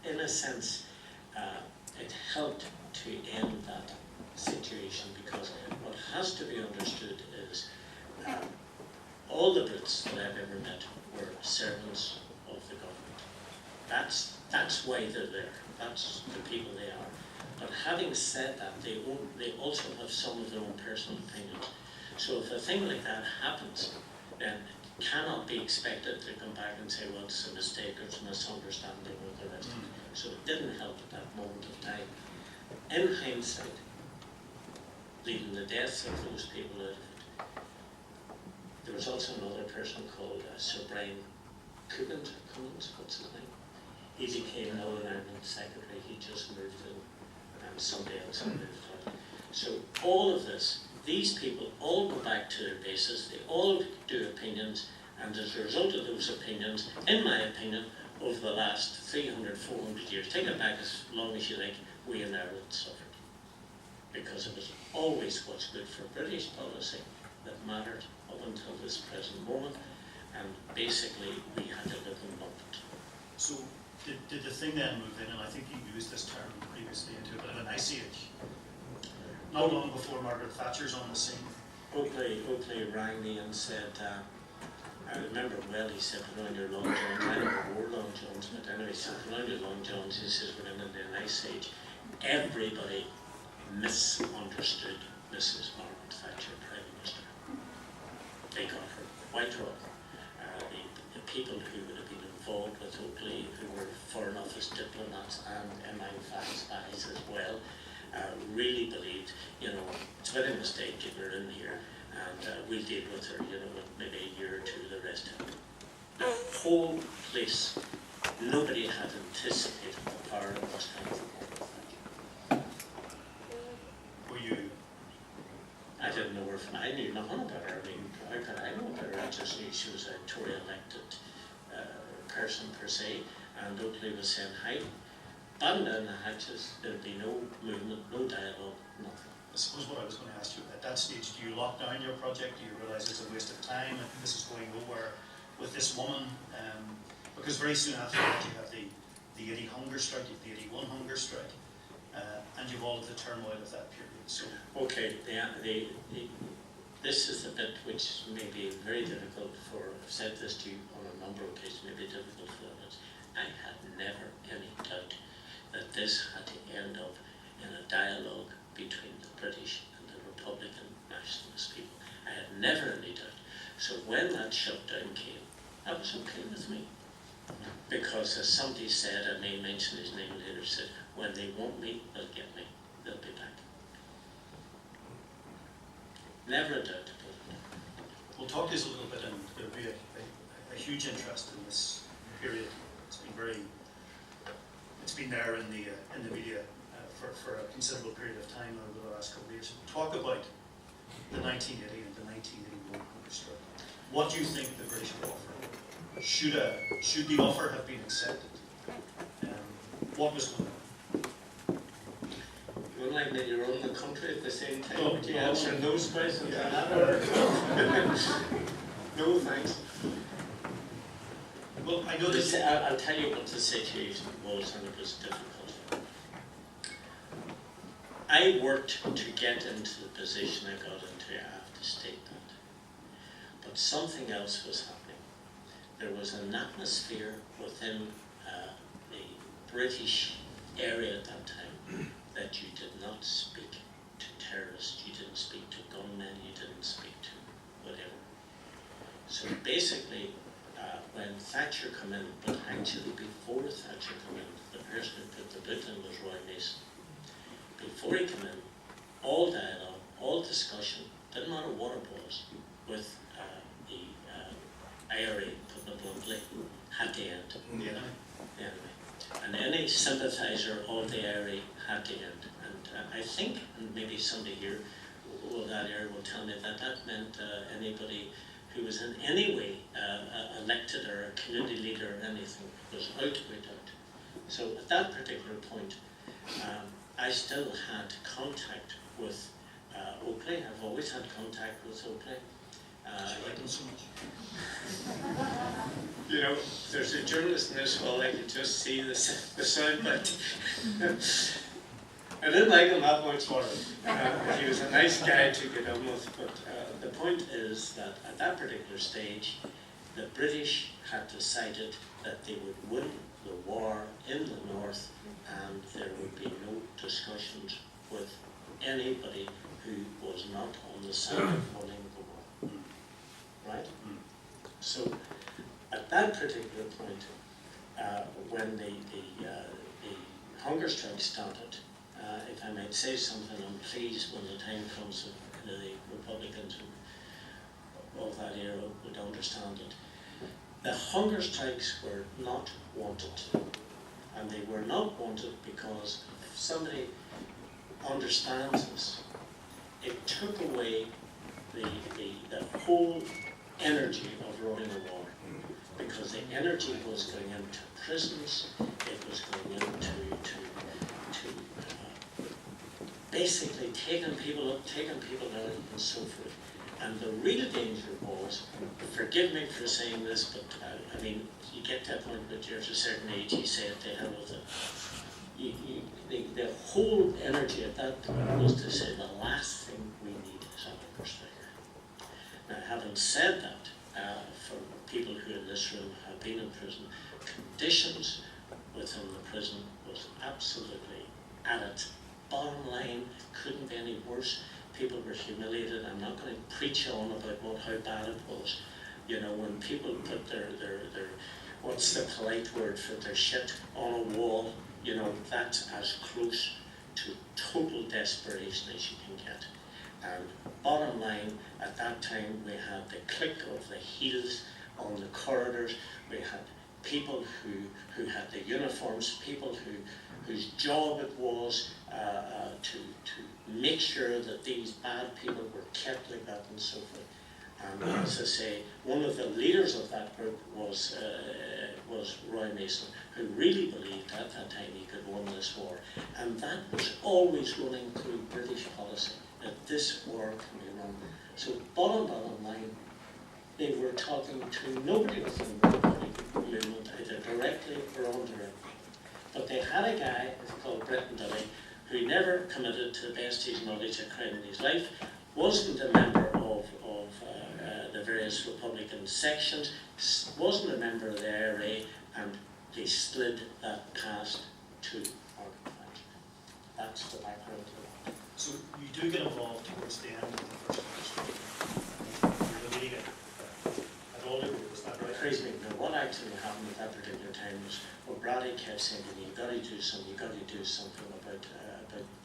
And in a sense, it helped to end that situation, because what has to be understood is all the Brits that I've ever met were servants of the government. That's why they're there. That's the people they are. But having said that, they also have some of their own personal opinions. So if a thing like that happens, then it cannot be expected to come back and say, well, it's a mistake, or it's a misunderstanding, or the rest. So it didn't help at that moment of time. In hindsight, leaving the deaths of those people out of it, there was also another person called Sir Brian Cummins, what's his name? He became Northern Ireland Secretary. He just moved in, and somebody else had moved out. So all of this, these people all go back to their bases, they all do opinions, and as a result of those opinions, in my opinion, over the last 300, 400 years, take it back as long as you like, we in Ireland suffered. Because it was always what's good for British policy that mattered up until this present moment, and basically we had to live in London. So did the thing then move in, and I think you used this term previously, into a bit of an ice age? Not long before Margaret Thatcher's on the scene. Oakley rang me and said, I remember well, he said, put on your long johns. I never wore long johns, but anyway, he said, put on your long johns. He says, we're in an ice age. Everybody misunderstood Mrs. Margaret Thatcher, Prime Minister. They got her quite wrong. The people who would have been involved with Oakley, who were Foreign Office diplomats and MI5 spies as well, really believed, it's a bit of a mistake getting her in here, and we'll deal with her, in maybe a year or two, the rest of it. The whole place, nobody had anticipated the power that was coming from Margaret Thatcher. Were you? I didn't know her, I knew nothing about her. I mean, how could I know about her? I just knew she was a Tory elected person per se, and Oakley was saying, hi. Batten down the hatches, there'd be no movement, no dialogue, nothing. I suppose what I was going to ask you, at that stage, do you lock down your project? Do you realise it's a waste of time and this is going nowhere with this woman? Because very soon after that you have the 80 hunger strike, you have the 81 hunger strike, and you've all of the turmoil of that period. So okay, this is the bit which may be very difficult for, I've said this to you on a number of occasions, may be difficult for others. I had never any doubt that this had to end up in a dialogue between the British and the Republican nationalist people. I had never any doubt. So when that shutdown came, that was okay with me. Because as somebody said, I may mention his name later, said, when they want me, they'll get me. They'll be back. Never a doubt about it. we'll talk to us a little bit, and there'll be a huge interest in this period. It's been there in the media for a considerable period of time over the last couple of years. Talk about the 1980 and the 1981 hunger strike. What do you think the British would offer? Should the offer have been accepted? What was going on? You wouldn't like me to run the country at the same time? No, Would you no. answer those questions? Yeah. No, thanks. Well, I know this. I'll tell you what the situation was, and it was difficult. I worked to get into the position I got into, I have to state that. But something else was happening. There was an atmosphere within the British area at that time that you did not speak to terrorists, you didn't speak to gunmen, you didn't speak to whatever. So basically, when Thatcher came in, but actually before Thatcher came in, the person who put the boot in was Roy Mason. Before he came in, all dialogue, all discussion, didn't matter what it was, with the IRA, putting it bluntly, had to end. Yeah. Anyway. And any sympathiser of the IRA had to end. And I think, and maybe somebody here of that area will tell me that that meant anybody who was in any way elected or a community leader or anything was out. So at that particular point, I still had contact with Oakley. I've always had contact with Oakley. I like them so much. You know, there's a journalist in this hall, I could just see the sound bite. I didn't like him that much. He was a nice guy to get on with, but the point is that at that particular stage, the British had decided that they would win the war in the north, and there would be no discussions with anybody who was not on the side of winning the war. Right? So at that particular point, when the hunger strike started, if I might say something, I'm pleased when the time comes that the Republicans of that era would understand it. The hunger strikes were not wanted, and they were not wanted because if somebody understands this, it took away the whole energy of running a war, because the energy was going into prisons, it was going into basically taking people up, taking people out, and so forth. And the real danger was, forgive me for saying this, but I mean, you get to a point where you're at a certain age, you say it, to hell with it. The whole energy at that point was to say the last thing we need is a hunger strike. Now, having said that, for people who in this room have been in prison, conditions within the prison was absolutely at its bottom line, couldn't be any worse. People were humiliated. I'm not going to preach on about how bad it was. You know, when people put their what's the polite word for their shit on a wall, you know, that's as close to total desperation as you can get. And bottom line, at that time we had the click of the heels on the corridors. We had people who had the uniforms, people whose job it was to make sure that these bad people were kept like that and so forth. And as I say, one of the leaders of that group was Roy Mason, who really believed at that time he could win this war. And that was always running through British policy, that this war can be won. So bottom line, they were talking to nobody within the Republican movement, either directly or indirectly. But they had a guy called Duddy, who never committed to the best of his knowledge a crime in his life, wasn't a member of the various Republican sections, wasn't a member of the IRA, and they slid that past to Margaret Thatcher. That's the background to that. So you do get involved towards the end of the first administration. You're leading it at all levels, is that right? Crazy. Now, what actually happened at that particular time was, well, Brady kept saying to me, you've got to do something, about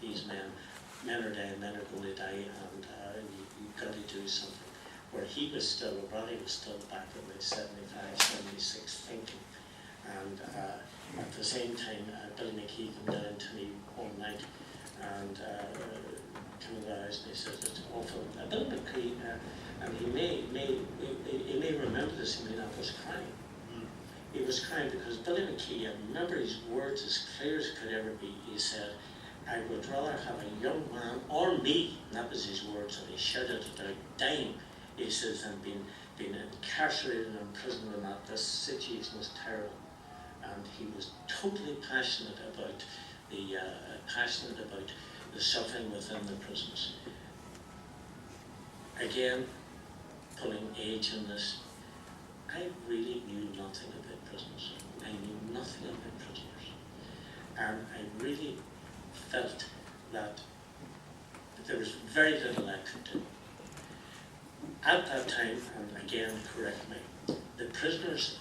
these men. Men are dying, men are going to die, and you've got to do something. Where he was still, Brady was still back in the 75, 76 thinking. And at the same time, Bill McKee came down to me one night and came to the house and he says, it's awful. Bill McKee, and he may remember this, he may not was crying. He he was crying because Billy McKee, I remember his words as clear as could ever be. He said, "I would rather have a young man, or me," and that was his words, and he shouted it out, dying, he says, "and being incarcerated in prison, and that this situation was terrible." And he was totally passionate about the suffering within the prisons. Again, pulling age in this, I really knew nothing about prisons. I knew nothing about prisoners. And I really felt that there was very little I could do. At that time, and again, correct me, the prisoners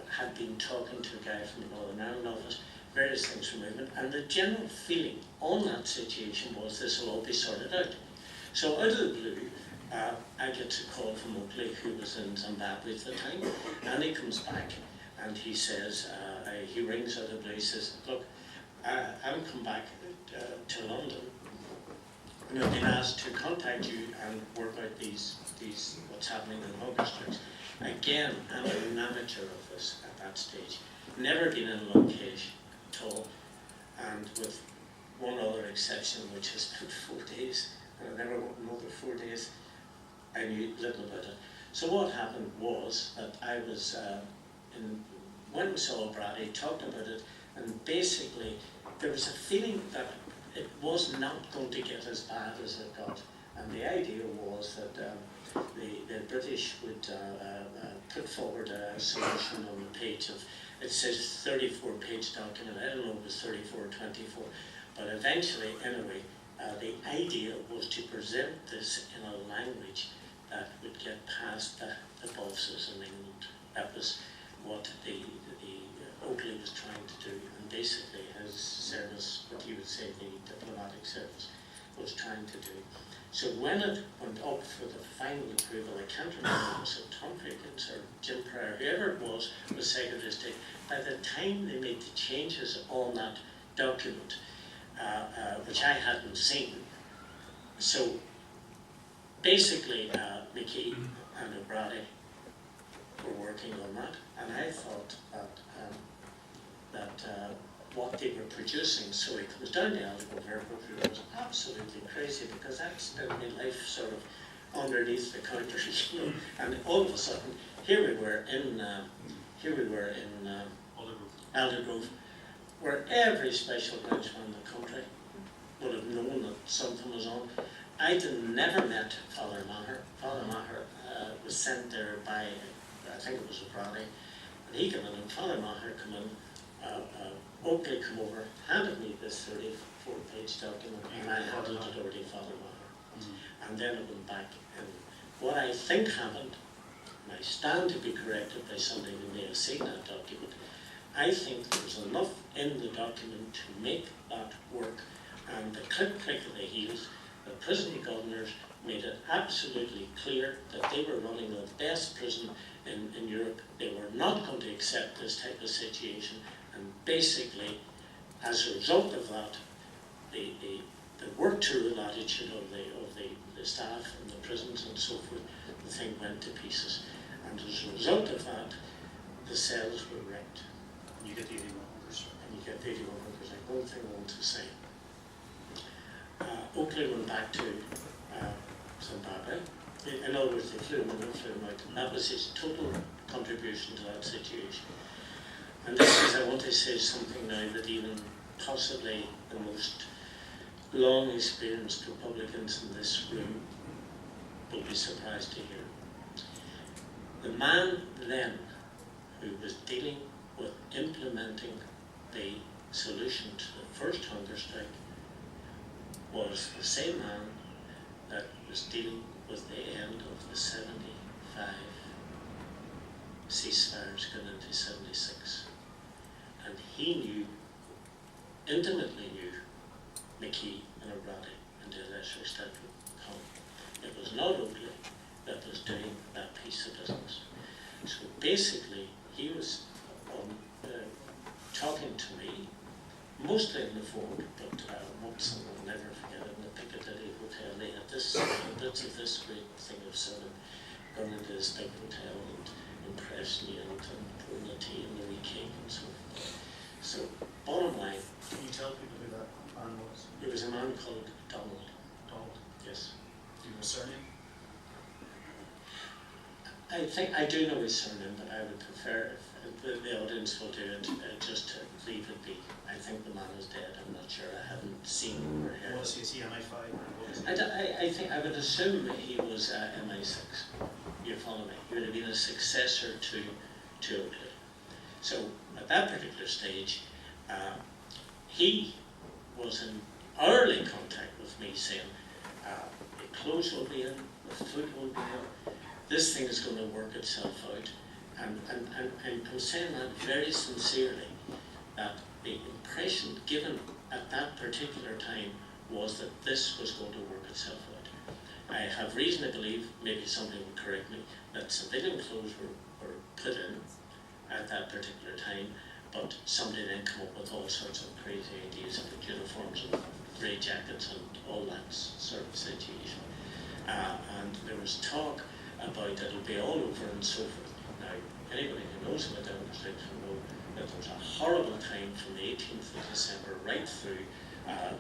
had been talking to a guy from the Northern Ireland office, various things from movement, and the general feeling on that situation was this will all be sorted out. So out of the blue, I get a call from Oakley, who was in Zimbabwe at the time, and he comes back and he says, he rings out of the blue, he says, "Look, I'm come back to London, and I've been asked to contact you and work out these what's happening in hunger strikes." Again, I'm an amateur of this at that stage, never been in a location at all, and with one other exception, which has been 4 days, and I never went another 4 days. I knew little about it. So what happened was that I was went and saw Brady, talked about it, and basically there was a feeling that it was not going to get as bad as it got. And the idea was that the British would put forward a solution on the page of, it says 34-page document, I don't know if it was 34 or 24, but eventually, anyway, the idea was to present this in a language that would get past the bosses in England. That was what the Oakley was trying to do, and basically his service, what you would say the diplomatic service, was trying to do. So when it went up for the final approval, I can't remember, was it Tom Higgins or Jim Pryor, whoever it was Secretary of State, by the time they made the changes on that document, which I hadn't seen, so basically McKee and O'Brady were working on that, and I thought that what they were producing, so it comes down to Aldergrove Airport, it was absolutely crazy, because I'd spent my life sort of underneath the counter, you know, and all of a sudden, here we were in Aldergrove, where every special branchman in the country would have known that something was on. I'd never met Father Maher. Father Maher was sent there by, I think it was O'Brady, and he came in, and Father Maher came in, Oakley come over, handed me this 34-page document, and I handed it over to Father Maher. And then it went back, and what I think happened, and I stand to be corrected by somebody who may have seen that document, I think there was enough in the document to make that work, and the click of the heels, the prison governors made it absolutely clear that they were running the best prison in Europe. They were not going to accept this type of situation, and basically, as a result of that, the work to rule attitude of the staff in the prisons and so forth, the thing went to pieces. And as a result of that, the cells were wrecked. And you get the 81 hunger strike. And you get the 81 hunger strike. One thing I want to say. Oakley went back to Zimbabwe. In other words, they flew him in and flew him out. And that was his total contribution to that situation. And this is, I want to say something now that even possibly the most long experienced Republicans in this room will be surprised to hear. The man then who was dealing with implementing the solution to the first hunger strike was the same man that was dealing with the end of the 75 ceasefires going into 76. And he knew, intimately knew, McKee and O'Brady, and to a lesser extent Cohen. It was not Oakley that was doing that piece of business. So basically, he was talking to me, mostly in the phone, but once, and I'll never forget it, in the Piccadilly Hotel, they had this bits of this great thing of selling, going into this big hotel, and impressing you and pouring the tea and the wee cake and so forth. So, bottom line, Can you tell people who that man was? it was a man called Donald. Donald. Yes. Do you know his surname? I think I do know his surname, but I would prefer if the audience will do it, just to leave it be. I think the man is dead. I'm not sure. I haven't seen him or heard. What is he? Is he MI5? What is he? I would assume he was MI6. You follow me? He would have been a successor to Oakley. So at that particular stage, he was in early contact with me, saying, "The clothes will be in, the food will be in. This thing is going to work itself out." And I'm saying that very sincerely, that the impression given at that particular time was that this was going to work itself out. I have reason to believe, maybe somebody will correct me, that civilian clothes were put in at that particular time, but somebody then come up with all sorts of crazy ideas about uniforms and grey jackets and all that sort of situation. And there was talk about it'll be all over and so forth. Now, anybody who knows about the hungerstrikes will know that there was a horrible time from the 18th of December right through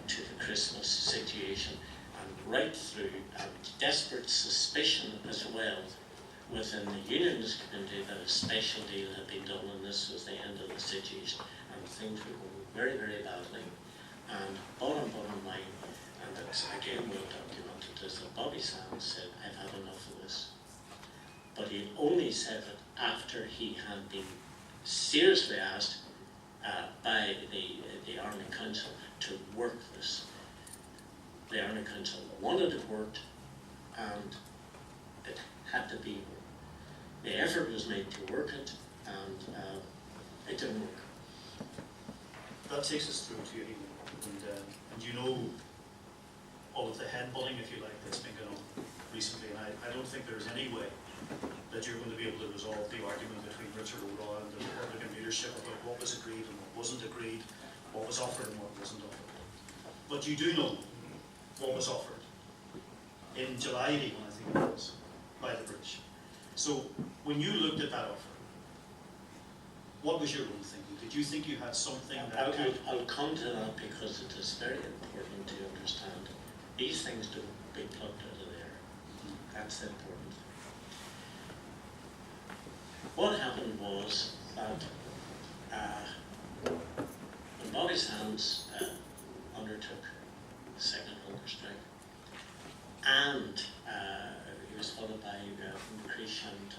to the Christmas situation, and right through desperate suspicion as well within the unionist community that a special deal had been done, and this was the end of the situation, and things were going very, very badly. And bottom line, and it's again well documented, is that Bobby Sands said, "I've had enough of this." But he only said it after he had been seriously asked by the Army Council to work this. The Army Council wanted it worked, and it had to be worked. The effort was made to work it, and it didn't work. That takes us through to your evening, and you know all of the headbutting, if you like, that's been going on recently, and I don't think there's any way that you're going to be able to resolve the argument between Richard O'Rourke and the Republican leadership about what was agreed and what wasn't agreed, what was offered and what wasn't offered. But you do know what was offered in July 81, I think it was, by the British. So when you looked at that offer, what was your own thinking? Did you think you had something that I'll come to that, because it is very important to understand these things don't be plucked out of the air. That's important. What happened was that when Bobby Sands undertook the second hunger strike, and he was followed by McCreesh and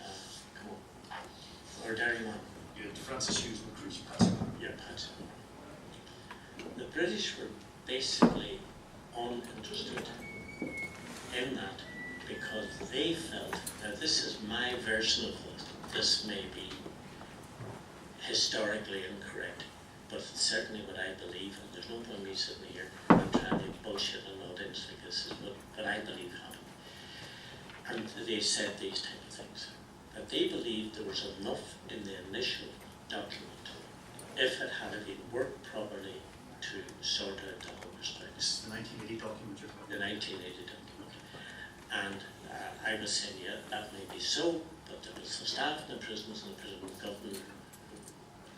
or Derryman. you had Francis Hughes, McCreesh, Patsy? Yeah, Patsy. The British were basically uninterested in that, because they felt that this is my version of this. This may be historically incorrect, but it's certainly what I believe, and there's no point me sitting here and trying to bullshit an audience, like this is what I believe happened. And they said these type of things, that they believed there was enough in the initial document, if it had been worked properly, to sort out the hunger strikes. The 1980 document you're talking The 1980 document. And I was saying, yeah, that may be so, but there was the staff in the prisons and the prison government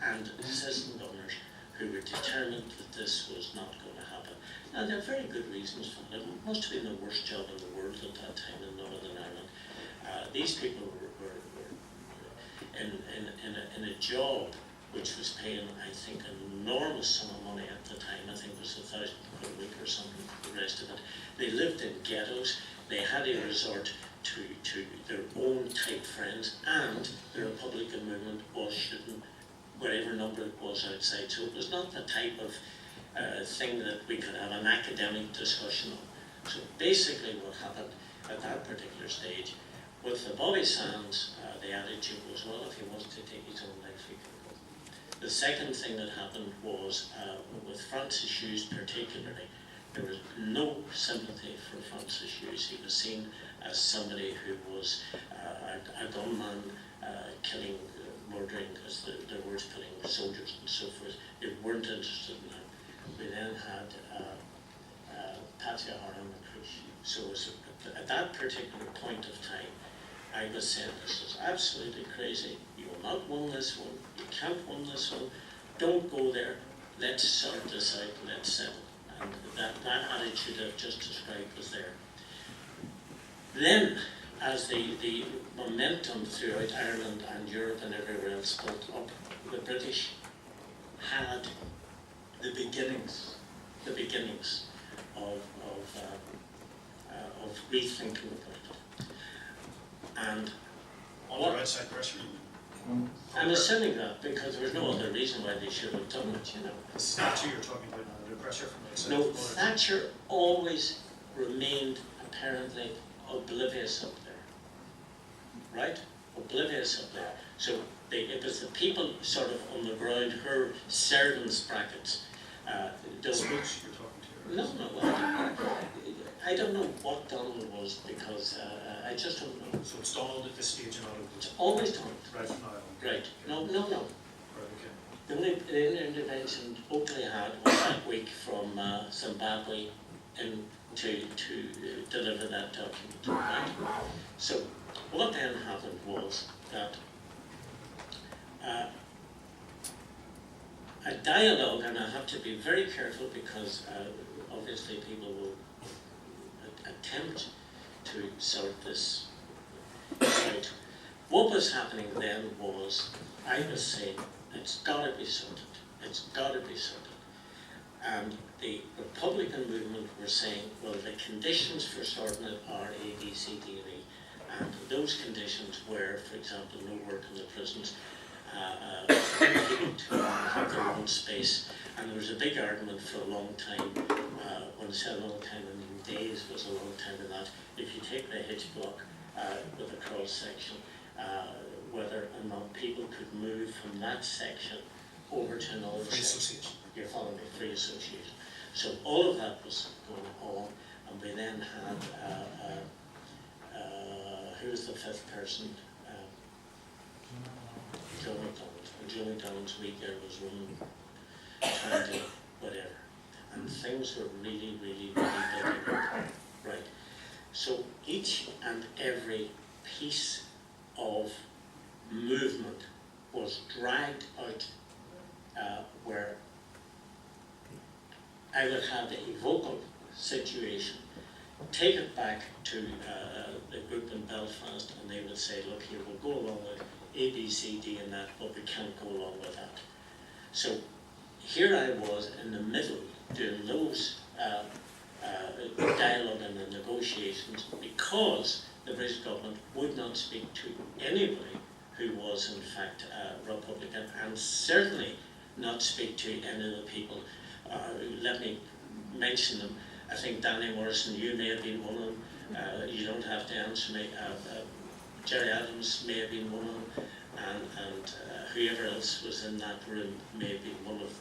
and assistant governors who were determined that this was not going to happen. Now, there are very good reasons for it. It must have been the worst job in the world at that time in Northern Ireland. These people were in a job which was paying, I think, an enormous sum of money at the time. I think it was £1,000 a week or something, the rest of it. They lived in ghettos. They had to resort to their own type friends, and the Republican movement was shooting whatever number it was outside. So it was not the type of thing that we could have an academic discussion on. So basically what happened at that particular stage, with the Bobby Sands, the attitude was, well, if he wanted to take his own life, he could go. The second thing that happened was, with Francis Hughes particularly, there was no sympathy for Francis Hughes. He was seen as somebody who was a gunman, killing, murdering, as their words, killing soldiers and so forth. They weren't interested in that. We then had Patsy and McCreesh. So at that particular point of time, I was saying, this is absolutely crazy. You will not win this one. You can't win this one. Don't go there. Let's sort this out. Let's settle. And that attitude I've just described was there. Then, as the momentum throughout Ireland and Europe and everywhere else built up, the British had the beginnings of rethinking about it. And under outside pressure. I'm assuming that because there was no other reason why they should have done it, you know. It's Thatcher you're talking about now, under pressure from outside. No, Thatcher always remained apparently oblivious up there, right? Oblivious up there. So it was the people sort of on the ground, her servants brackets. Switch you're talking to. No, I don't know what Donald was because I just don't know. So it's Donald at this stage and all of It's always Donald. right from now on. Right. No. Right, okay. The only intervention Oakley had was that week from Zimbabwe to deliver that document. Right? So what then happened was that a dialogue, and I have to be very careful because obviously people will attempt to sort this out. What was happening then was, I was saying, it's got to be sorted. It's got to be sorted. And the Republican movement were saying, well, the conditions for sorting it are A, B, C, D, and E. And those conditions were, for example, no work in the prisons, people to have their own space. And there was a big argument for a long time, when I say a long time, I mean days was a long time in that. If you take the H block with a cross section, whether or not people could move from that section over to another Free section. association. You're following me, free association. So all of that was going on, and we then had, who was the fifth person? Joe McDonald. And Joe McDonald's wee girl was running, trying to whatever. And things were really, really, really building up. Right. So each and every piece of movement was dragged out where I would have a vocal situation, take it back to the group in Belfast, and they would say, look here, we'll go along with A, B, C, D and that, but we can't go along with that. So here I was in the middle doing those dialogue and the negotiations because the British government would not speak to anybody who was in fact Republican, and certainly not speak to any of the people. Let me mention them. I think Danny Morrison, you may have been one of them. You don't have to answer me. Jerry Adams may have been one of them, and whoever else was in that room may have been one of them.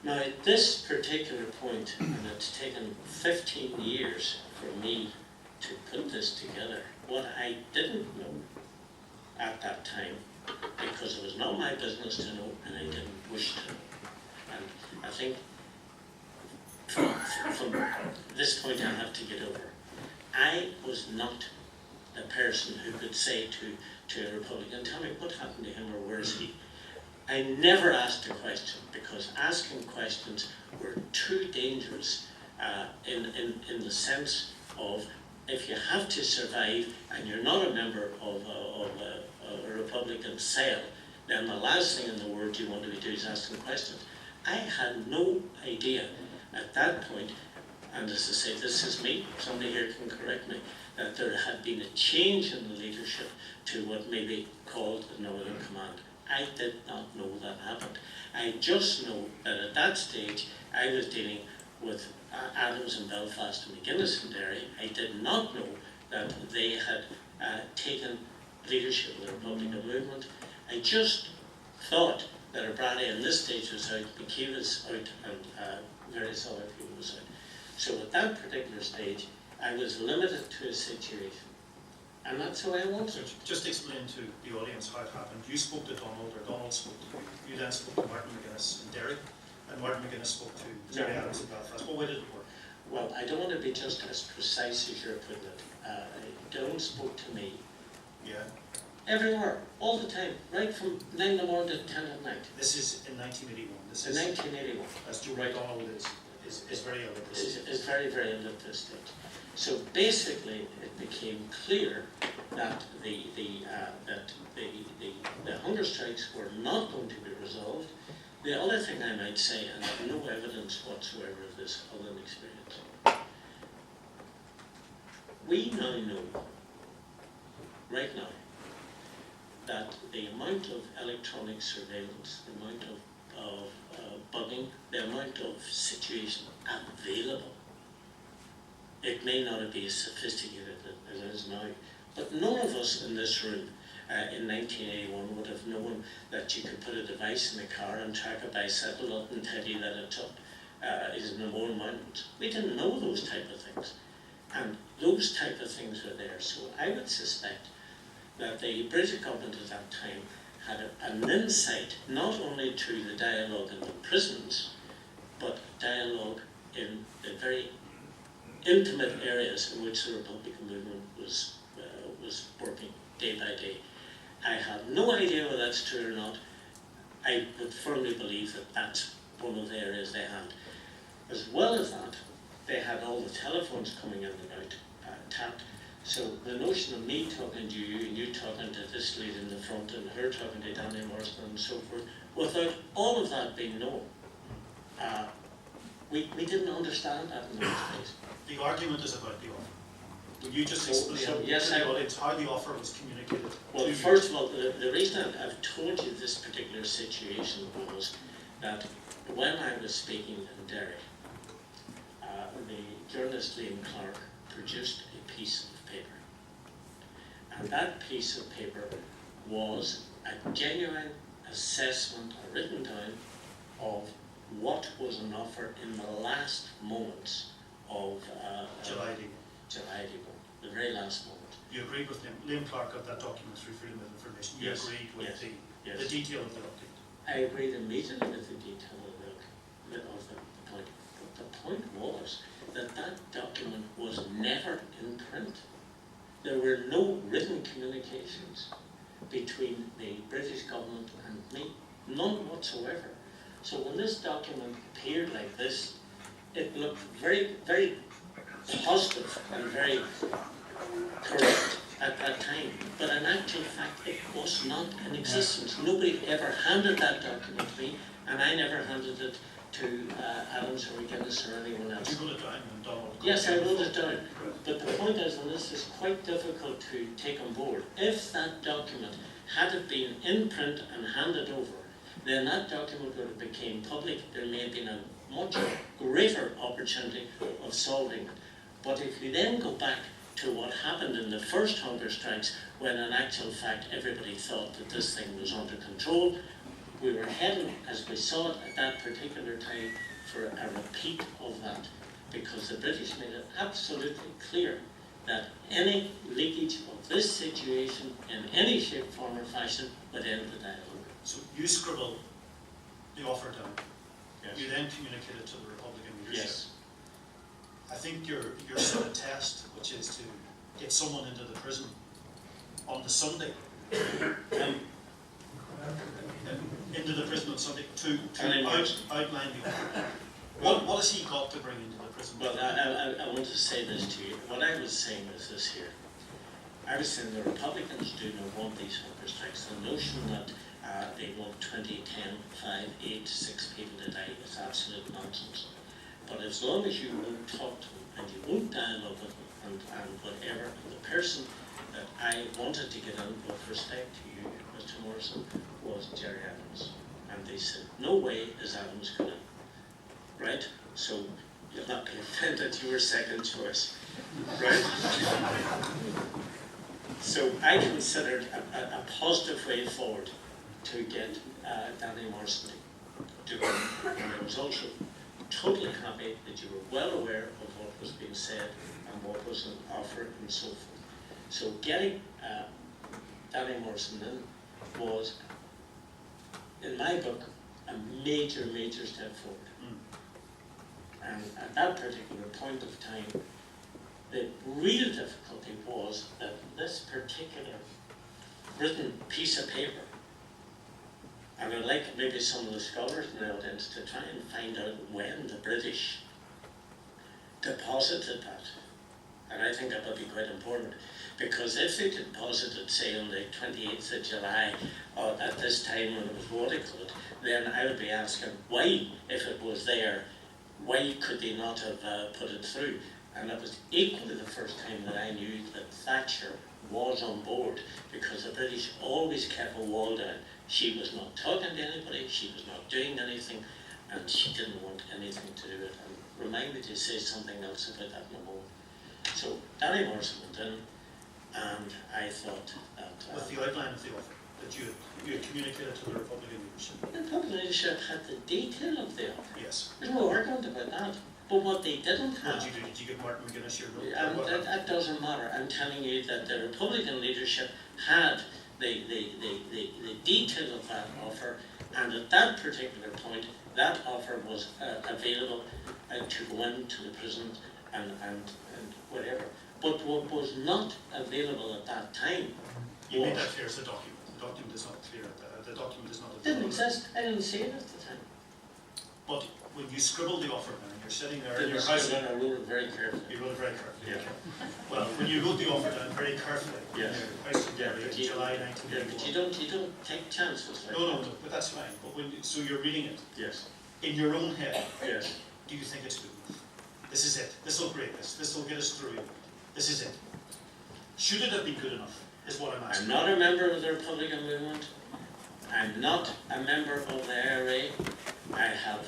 Now, at this particular point, and it's taken 15 years for me to put this together, what I didn't know at that time, because it was not my business to know and I didn't wish to know. And I think from this point I have to get over. I was not the person who could say to a Republican, tell me what happened to him or where is he? I never asked a question because asking questions were too dangerous in the sense of if you have to survive and you're not a member of a Republican cell, then the last thing in the world you want to be doing is asking questions. I had no idea at that point, and as I say, this is me, somebody here can correct me, that there had been a change in the leadership to what may be called the Northern Command. I did not know that happened. I just know that at that stage I was dealing with Adams in Belfast and McGuinness in Derry. I did not know that they had taken leadership of the Republican movement. I just thought that O'Brady in this stage was out, McKee was out, and various other people was out. So at that particular stage, I was limited to a situation. And that's the way I wanted So it. just explain to the audience how it happened. You spoke to Donald, or Donald spoke to you. You then spoke to Martin McGuinness in Derry, and Martin McGuinness spoke to Jerry Adams in Belfast. What way did it work? well, I don't want to be just as precise as you're putting it. Dylan spoke to me Yeah. everywhere, all the time, right from 9 in the morning to 10 at night. This is in 1981. This In is, 1981. as Joe McDonald is very ill at this stage. Is very, very ill at this stage. So basically, it became clear that the hunger strikes were not going to be resolved. The other thing I might say, and I have no evidence whatsoever of this other than experience, we now know, right now, that the amount of electronic surveillance, the amount of bugging, the amount of situation available, it may not be as sophisticated as it is now, but none of us in this room in 1981 would have known that you could put a device in the car and track a bicycle up and tell you that it's up is in the Mourne Mountains. We didn't know those type of things. And those type of things were there. So I would suspect that the British government at that time had an insight not only to the dialogue in the prisons, but dialogue in the very intimate areas in which the Republican movement was working day by day. I have no idea whether that's true or not. I would firmly believe that that's one of the areas they had. As well as that, they had all the telephones coming in and out, tapped. So the notion of me talking to you and you talking to this lady in the front and her talking to Danny Morrison and so forth, without all of that being known, we didn't understand that in those days. The argument is about the offer. Would you just explain yes, it's how the offer was communicated? Well, first of all, the reason I've told you this particular situation was that when I was speaking in Derry, the journalist Liam Clark produced a piece of paper. And that piece of paper was a genuine assessment, written down, of what was on offer in the last moments of July 81, the very last moment. You agreed with Liam? Liam Clark got that document through Freedom of Information. You Yes. agreed with the detail of the update. I agreed immediately with the detail of the point. But the point was that document was never in print. There were no written communications between the British government and me, none whatsoever. So when this document appeared like this, it looked very, very positive and very correct at that time. But in actual fact, it was not in existence. Nobody ever handed that document to me, and I never handed it to Adams or McGuinness or anyone else. You wrote it down and Donald? Yes, I wrote it down. But the point is, and this is quite difficult to take on board, if that document had it been in print and handed over, then that document would have become public. There may have been a much greater opportunity of solving it. But if we then go back to what happened in the first hunger strikes, when in actual fact everybody thought that this thing was under control, we were heading, as we saw it at that particular time, for a repeat of that, because the British made it absolutely clear that any leakage of this situation in any shape, form or fashion would end the dialogue. So you scribbled the offer down. Yes. You then communicated to the Republican leadership. Yes. I think you're set a test, which is to get someone into the prison on the Sunday. Into the prison on Sunday to outline the offer. What has he got to bring into the prison? Well, I want to say this to you. What I was saying was this here. I was saying the Republicans do not want these hunger strikes. The notion that they want 20, 10, 5, 8, 6 people to die is absolute nonsense. But as long as you won't talk to them and you won't dialogue with them and whatever, and the person that I wanted to get in with respect to you, Mr. Morrison, was Jerry Adams. And they said, no way is Adams going to. Right? So you'll not be offended, you were second choice. Right? So I considered a positive way forward to get Danny Morrison to do it. And I was also totally happy that you were well aware of what was being said and what was on offer and so forth. So getting Danny Morrison in was, in my book, a major, major step forward. And at that particular point of time, the real difficulty was that this particular written piece of paper, and I'd like maybe some of the scholars in the audience to try and find out when the British deposited that. And I think that would be quite important, because if they deposited, say, on the 28th of July, or at this time when it was watercoloured, then I would be asking why, if it was there, why could they not have put it through? And it was equally the first time that I knew that Thatcher was on board, because the British always kept a wall down. She was not talking to anybody, she was not doing anything, and she didn't want anything to do with it. And remind me to say something else about that in a moment. So Danny Morrison went in, and I thought that... with the outline of the offer that you had communicated to the Republican leadership. The Republican leadership had the detail of the offer. Yes. There's no argument about that. But what they didn't have... What did you do? Did you give Martin McGuinness your note? That doesn't matter. I'm telling you that the Republican leadership had the detail of that offer, and at that particular point, that offer was available to go into the prison and whatever. But what was not available at that time You made that clear as a document. The document is not clear. The document is not available. Didn't exist. I didn't see it at the time. But when you scribbled the offer down, you're sitting there in Didn't your house. I wrote it very carefully. You wrote it very carefully. Yeah. Okay. Well, when you wrote the offer down very carefully Yes. in your house in Derry in July Yeah, but 1981. you don't take chances like No, that. but that's fine. But so you're reading it Yes. in your own head. Yes. Do you think it's good enough? This is it. This will break us. This will get us through. This is it. Should it have been good enough? Is what I'm asking. I'm not a member of the Republican movement. I'm not a member of the IRA. I have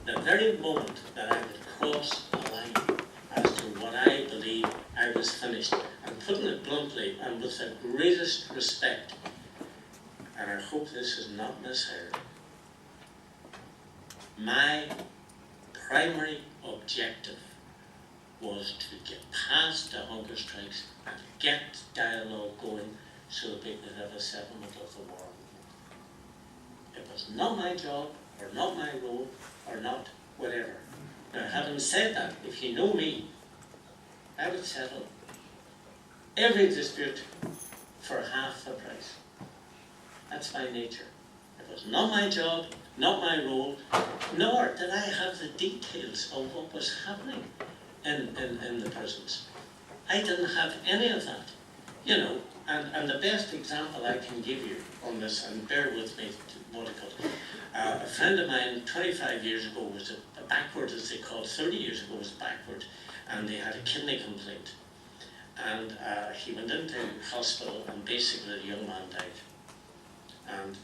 the very moment that I would cross a line as to what I believe I was finished. I'm putting it bluntly and with the greatest respect, and I hope this is not misheard. My primary objective was to get past the hunger strikes and get dialogue going so that we could have a settlement of the war. It was not my job, or not my role, or not whatever. Now, having said that, if you know me, I would settle every dispute for half the price. That's my nature. It was not my job, not my role, nor did I have the details of what was happening in the prisons. I didn't have any of that, you know, and the best example I can give you on this, and bear with me, a friend of mine 25 years ago was backward, as they call it, 30 years ago was backward, and they had a kidney complaint. And he went into hospital, and basically the young man died. And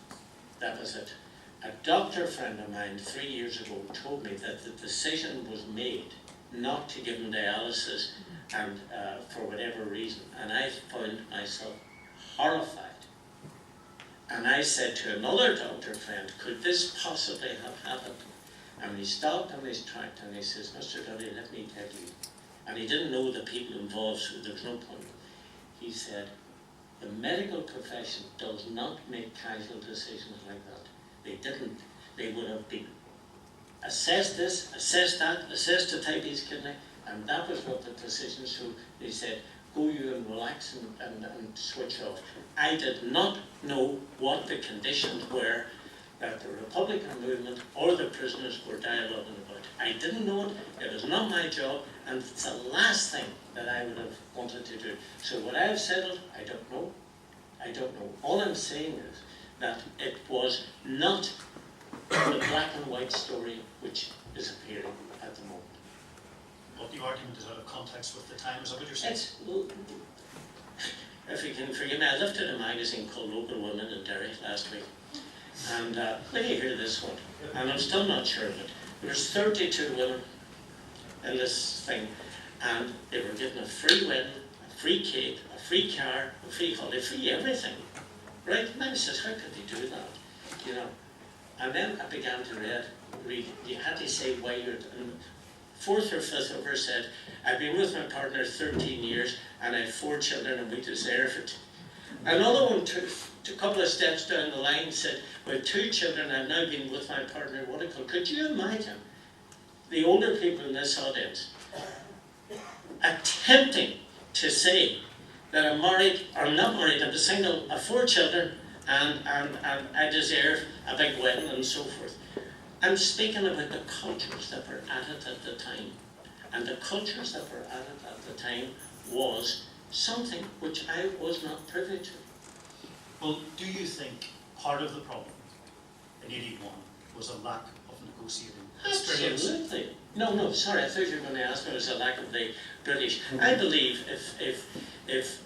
that was it. A doctor friend of mine 3 years ago told me that the decision was made not to give him dialysis, and for whatever reason, and I found myself horrified. And I said to another doctor friend, could this possibly have happened? And he stopped on his tract and he says, Mr. Duddy, let me tell you. And he didn't know the people involved, so there was no point. He said, the medical profession does not make casual decisions like that. They didn't. They would have been assess this, assess that, assess the type of his kidney, and that was what the decision. So they said, go you and relax and switch off. I did not know what the conditions were that the Republican movement or the prisoners were dialoguing about. I didn't know it. It was not my job, and it's the last thing that I would have wanted to do. So what I have settled, I don't know. I don't know. All I'm saying is that it was not the black and white story which is appearing at the moment. But the argument is out of context with the time, is that what you're saying? If you can forgive me, I lifted a magazine called Local Women in Derry last week. And let me hear this one. And I'm still not sure of it. There's 32 women in this thing, and they were given a free wedding, a free cake, a free car, a free holiday, free everything. Right? And I says, how could they do that? You know. And then I began to read. You had to say why you're. And fourth or fifth of her said, I've been with my partner 13 years and I have 4 children and we deserve it. Another one took a couple of steps down the line and said, with 2 children I've now been with my partner, could you imagine the older people in this audience attempting to say that I'm married, or I'm not married, I'm single, I have 4 children, and I deserve a big wedding and so forth. I'm speaking about the cultures that were at it at the time. And the cultures that were at it at the time was something which I was not privy to. Well, do you think part of the problem in 81 was a lack of negotiating experience? Absolutely. No, sorry, I thought you were going to ask me, was a lack of the British. I believe if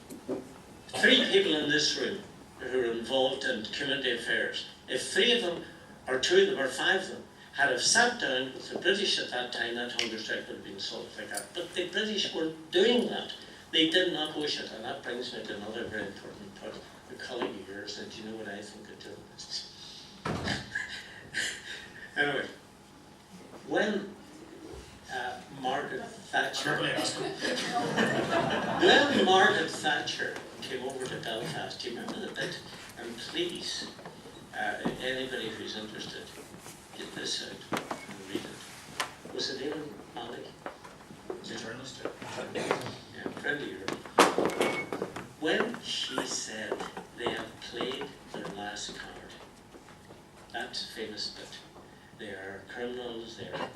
3 people in this room who are involved in community affairs, if 3 of them, or 2 of them, or 5 of them, had have sat down with the British at that time, that hunger strike would have been solved like that. But the British weren't doing that. They did not wish it, and that brings me to another very important point. A colleague of yours, and do you know what I think of journalists? Anyway, when Margaret Thatcher, when Margaret Thatcher came over to Belfast, do you remember the bit? And please, anybody who's interested, get this out and read it. Was it Ian Malik? He's a journalist. Yeah, friend of yours. When she said they have played their last card, that famous bit, they are criminals, they are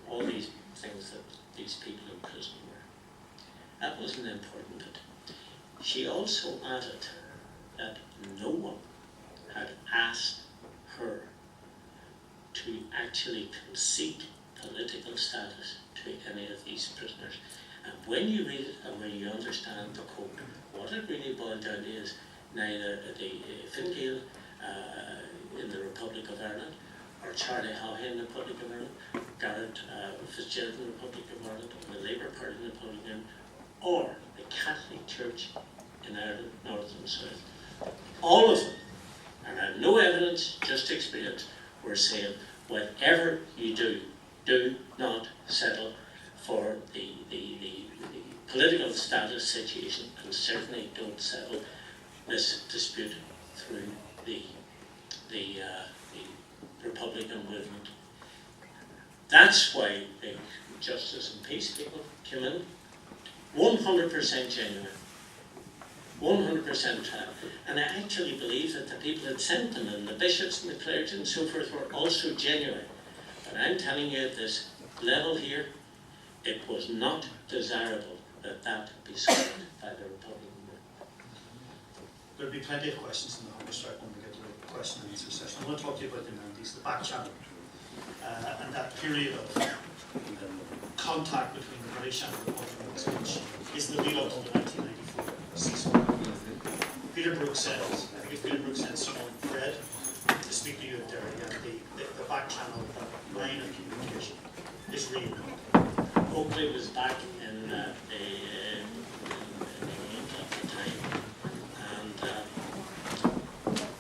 all these things that these people in prison were. That was an important bit. She also added that no one had asked her to actually concede political status to any of these prisoners. And when you read it and when you understand the quote, what it really boiled down to is neither the Fine Gael in the Republic of Ireland, or Charlie Haughey in the Republic of Ireland, Garrett Fitzgerald in the Republic of Ireland, or the Labour Party in the Republic of Ireland, or the Catholic Church in Ireland, North and South. All of them, and I have no evidence, just experience, were saying, whatever you do, do not settle for the political status situation, and certainly don't settle this dispute through the Republican movement. That's why the Justice and Peace people came in, 100% genuine, 100% and I actually believe that the people that sent them, and the bishops and the clergy and so forth, were also genuine. But I'm telling you, at this level here, it was not desirable that that be solved by the Republican movement. There'll be plenty of questions in the hunger strike when we get to the question and answer session. I want to talk to you about the 90s, the back channel, and that period of contact between the British and the Republicans, which is the lead up to the 1994 ceasefire. Peter Brooks said, I think it's Peter Brooks said, someone read to speak to you at Derry, and the back channel, that line of communication is real. Oakley was back in England at the time, and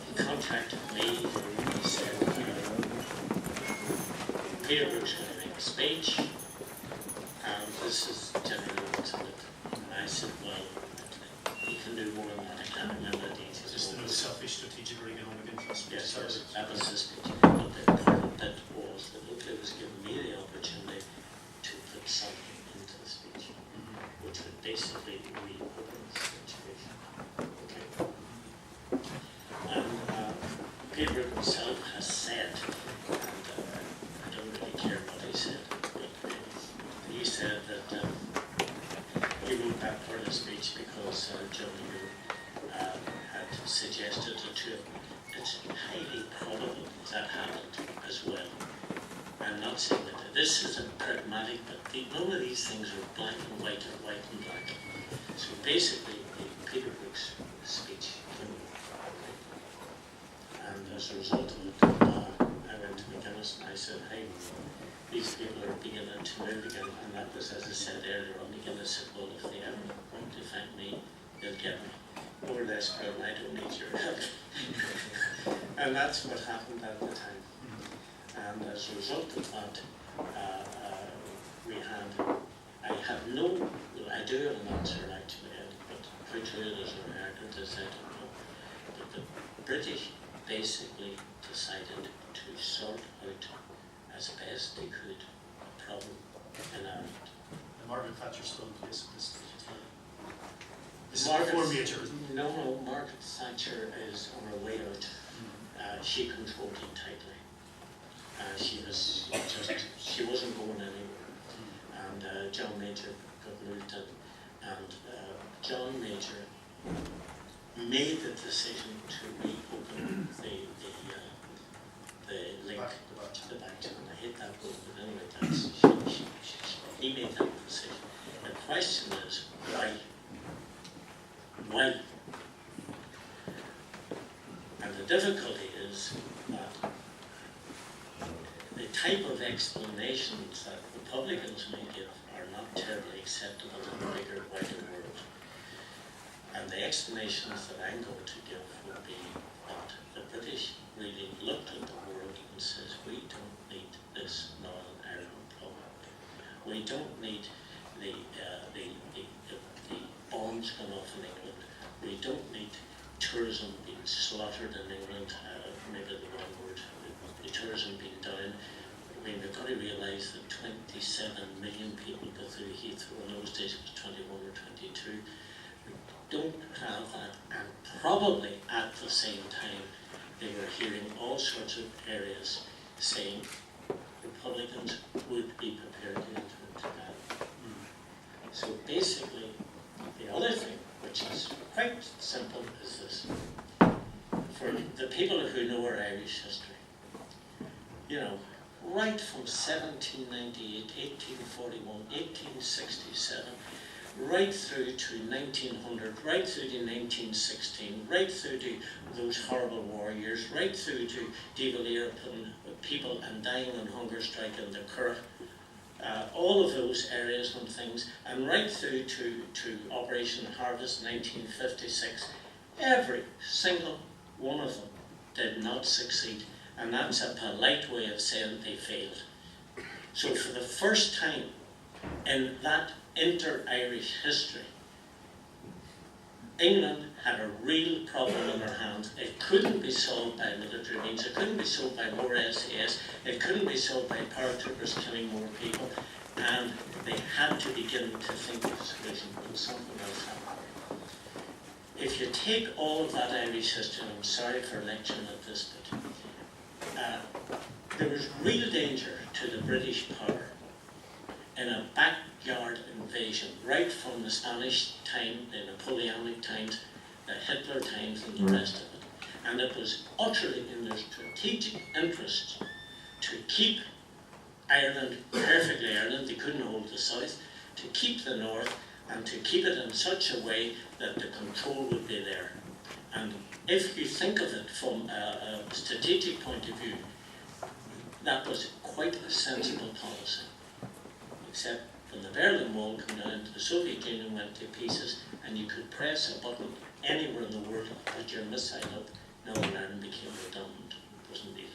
he contacted me. He said, Peter Brooks going to make a speech, and this is generally what's in it. And I said, well, you can do more than that. I can't remember the details. Just the selfish strategic or economic interest. Yes, that was the speech. But the important bit was that Oakley was giving me the opportunity to put something into the speech, which would basically reopen the situation. Okay. And Peter Brooks himself has said, and I don't really care what he said, but he said that he wrote that part of the speech because John New had suggested it to him. It's highly probable that happened as well. I'm not saying that this isn't pragmatic, but none of these things are black and white or white and black. So basically, the Peter Brooks speech came over. And as a result of it, I went to McGuinness and I said, hey, these people are beginning to move again. And that was, as I said earlier on, McGuinness said, well, if they ever want to find me, they'll get me. More or less, well, I don't need your help. And that's what happened at the time. And as a result of that, I have no, I do have an answer actually, but how true it is or accurate is I don't know. But the British basically decided to sort out as best they could a problem in Ireland. And Margaret Thatcher still in place at this stage. This is Margaret- before Major, isn't it? No, Margaret Thatcher is on her way out. She controlled it tightly. She wasn't going anywhere. And John Major got moved in. And John Major made the decision to reopen the link to the back channel. I hate that word, but anyway, he made that decision. The question is, why? Why? And the difficulty is that the type of explanations that Republicans may give are not terribly acceptable in the bigger, wider world. And the explanations that I'm going to give will be that the British really looked at the world and says, we don't need this Northern Ireland problem. We don't need the bombs going off in England. We don't need tourism being slaughtered in England, maybe the wrong word, the tourism being down. I mean, we've got to realise that 27 million people go through Heathrow. In those days it was 21 or 22. We don't have that, and probably at the same time they were hearing all sorts of areas saying Republicans would be prepared to enter into that. So basically, the other thing, which is quite simple, is this. For the people who know our Irish history, you know, right from 1798, 1841, 1867, right through to 1900, right through to 1916, right through to those horrible war years, right through to De Valera putting people and dying on hunger strike in the Curragh, all of those areas and things, and right through to Operation Harvest 1956, every single one of them did not succeed, and that's a polite way of saying they failed. So for the first time in that inter-Irish history, England had a real problem in their hands. It couldn't be solved by military means, it couldn't be solved by more SAS, it couldn't be solved by paratroopers killing more people, and they had to begin to think of a solution, but something else happened. If you take all of that Irish history, and I'm sorry for lecturing at this bit, there was real danger to the British power in a backyard invasion, right from the Spanish time, the Napoleonic times, the Hitler times, and the rest of it. And it was utterly in their strategic interest to keep Ireland perfectly Ireland. They couldn't hold the south, to keep the north, and to keep it in such a way that the control would be there. And if you think of it from a strategic point of view, that was quite a sensible policy. Except when the Berlin Wall came down, the Soviet Union went to pieces, and you could press a button anywhere in the world, put your missile up, Northern Ireland became redundant. It wasn't needed.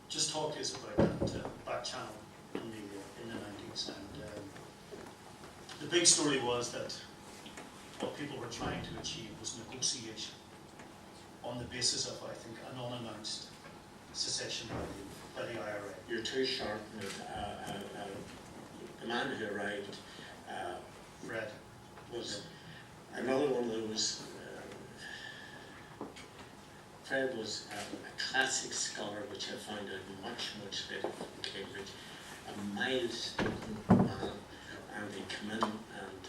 Just talk to us about that back channel in the 90s. And the big story was that what people were trying to achieve was negotiation on the basis of, I think, an unannounced secession by the IRA. You're too sharp. The man who arrived, Fred, was another one of those. Fred was a classic scholar, which I found out much later from Cambridge. A mild-spoken man, and he'd come in, and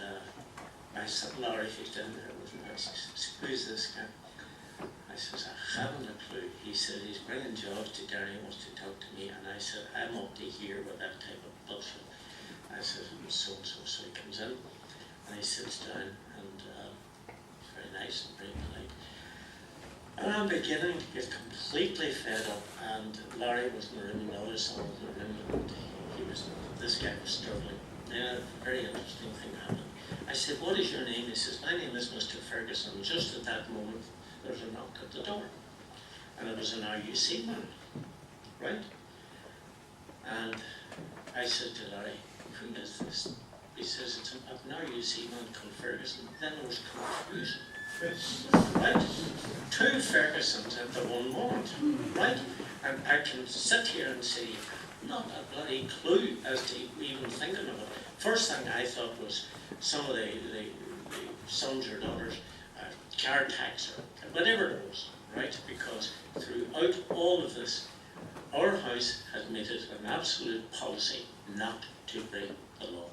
I said, Larry, he's down there with me. I said, who's this guy? I says, I haven't a clue. He said, he's bringing jobs to Derry, wants to talk to me. And I said, I'm up to here with that type of bullshit. I said, so-and-so. So he comes in, and he sits down, and he's very nice and very polite. And I'm beginning to get completely fed up, and Larry was in the room, and the other son was in the room, and this guy was struggling. Then a very interesting thing happened. I said, what is your name? He says, my name is Mr. Ferguson. Just at that moment, there was a knock at the door. And it was an RUC man, right? And I said to Larry, who is this? He says, it's an RUC man called Ferguson. Then there was confusion. Right? Two Fergusons at the one moment, right? And I can sit here and say, not a bloody clue as to even thinking of it. First thing I thought was some of the sons or daughters, car tax or whatever it was, right? Because throughout all of this, our house has made it an absolute policy not to break the law.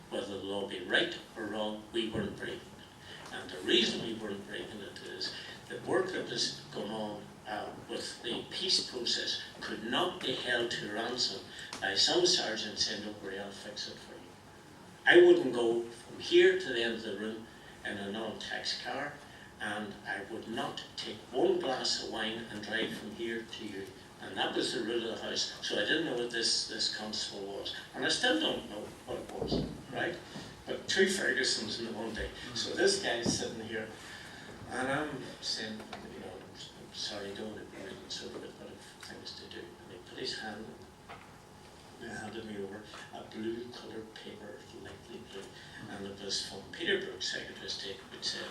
Whether the law be right or wrong, we weren't breaking it. And the reason we weren't breaking it is that work that was going on with the peace process could not be held to ransom by some sergeant saying, "Don't worry, I'll fix it for you." I wouldn't go from here to the end of the room in a non-tax car, and I would not take one glass of wine and drive from here to you. And that was the rule of the house. So I didn't know what this constable was. And I still don't know what it was, right? But two Fergusons in one day. So this guy's sitting here, and I'm saying, you know, I'm sorry, don't agree and so forth, but I've things to do. And he put his hand and he handed me over a blue coloured paper, lightly blue, and it was from Peterborough Secretary of State, which said,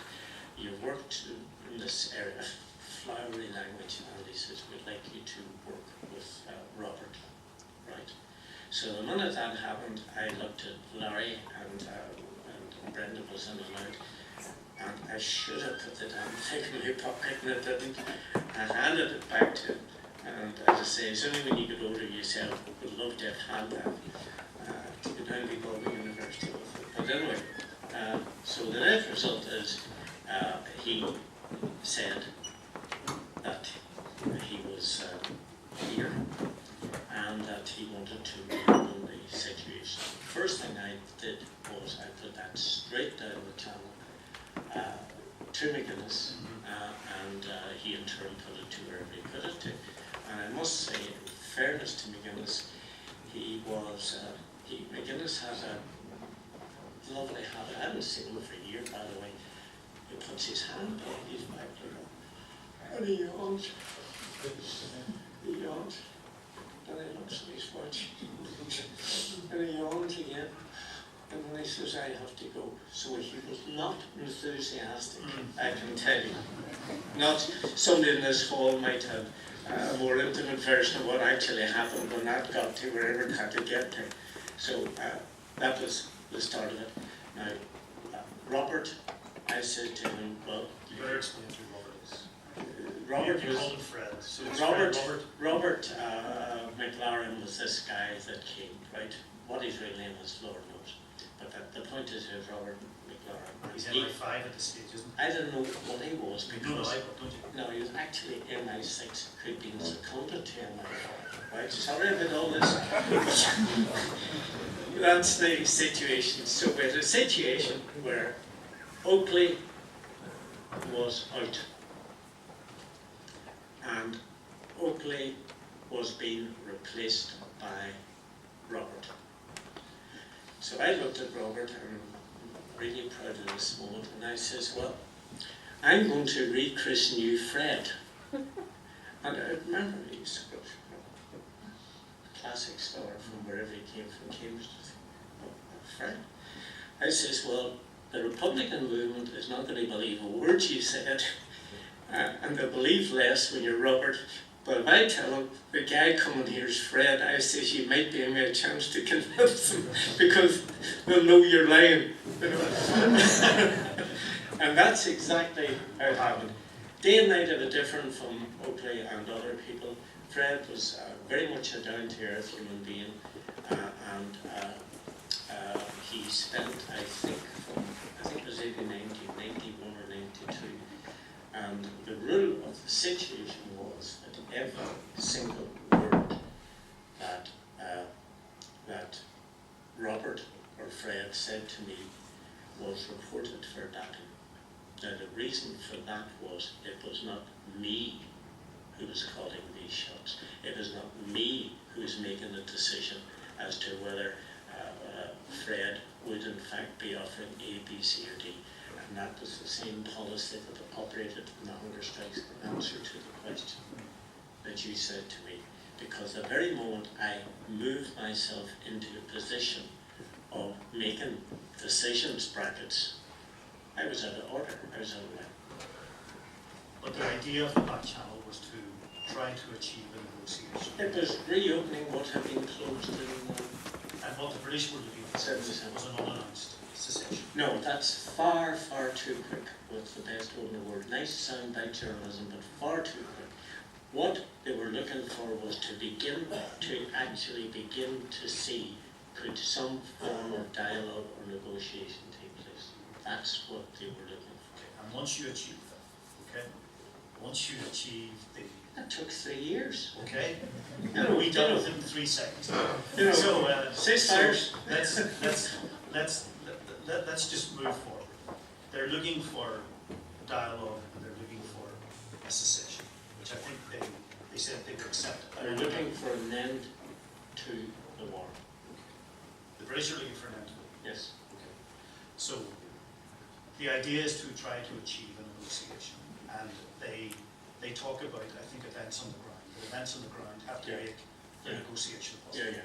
"You've worked in this area, flowery language," and he says, "We'd like you to work with Robert," right? So the minute that happened, I looked at Larry and Brenda was in and out, and I should have put the damn thing in my pocket and I didn't. I handed it back to him, and as I say, it's only when you get older yourself would love to have had that to go down to Galway University with it. But anyway, so the net result is he said that he was here and that he wanted to handle the situation. First thing I did was I put that straight down the channel to McGuinness, and he in turn put it to wherever he put it to. And I must say, in fairness to McGuinness, McGuinness has a lovely habit. I haven't seen him for a year, by the way. He puts his hand on his back, and he yawns. He yawns. And he looks at his watch. And he yawns again. And then he says, "I have to go." So he was not enthusiastic, I can tell you. Not somebody in this hall might have a more intimate version of what actually happened when that got to wherever it had to get to. So that was the start of it. Now, Robert, I said to him, well, you better explain who Robert is. Robert you was called him Fred. So Robert McLaren was this guy that came, right? What his real name is, Lord knows. But the point is, here's Robert McLaren. He's MI5 at this stage, isn't he? I don't know what he was because you know don't you? No, he was actually MI6 who'd been seconded to MI5. Right? Sorry about all this. That's the situation. So there's a situation where Oakley was out, and Oakley was being replaced by Robert. So I looked at Robert, and I'm really proud of this moment, and I says, well, I'm going to rechristen you Fred. And I remember he sort of classic star from wherever he came from, Cambridge. Fred. I says, well, the Republican movement is not going to believe a word you said, and they'll believe less when you're Robert. But if I tell them the guy coming here is Fred, I says you might give me a chance to convince them because they'll know you're lying. You know? And that's exactly how it happened. Day and night of it different from Oakley and other people. Fred was very much a down-to-earth human being, and he spent, I think it was either 1991 or 92, and the rule of the situation was that every single word that Robert or Fred said to me was reported verbatim. Now the reason for that was it was not me who was calling these shots. It was not me who was making the decision as to whether Fred would in fact be offering A, B, C or D. And that was the same policy that operated in the hunger strikes in answer to the question that you said to me. Because the very moment I moved myself into a position of making decisions brackets, I was out of order, I was out of line. But the idea of the back channel was to trying to achieve a negotiation. It was reopening what had been closed in And what the British were looking for was an unannounced secession. No, that's far, far too quick with the best hope in the world. Nice soundbite journalism, but far too quick. What they were looking for was to actually begin to see could some form of dialogue or negotiation take place. That's what they were looking for. Okay. And once you achieve that, okay, once you achieve the... That took 3 years. Okay, and we done it within 3 seconds. You know, So, ceasefires. let's just move forward. They're looking for dialogue and they're looking for a secession, which I think they said they would accept. They're looking for an end to the war. The British are looking for an end to it. Yes. Okay. So the idea is to try to achieve a negotiation, and they talk about, I think, events on the ground. The events on the ground have to make the negotiation possible.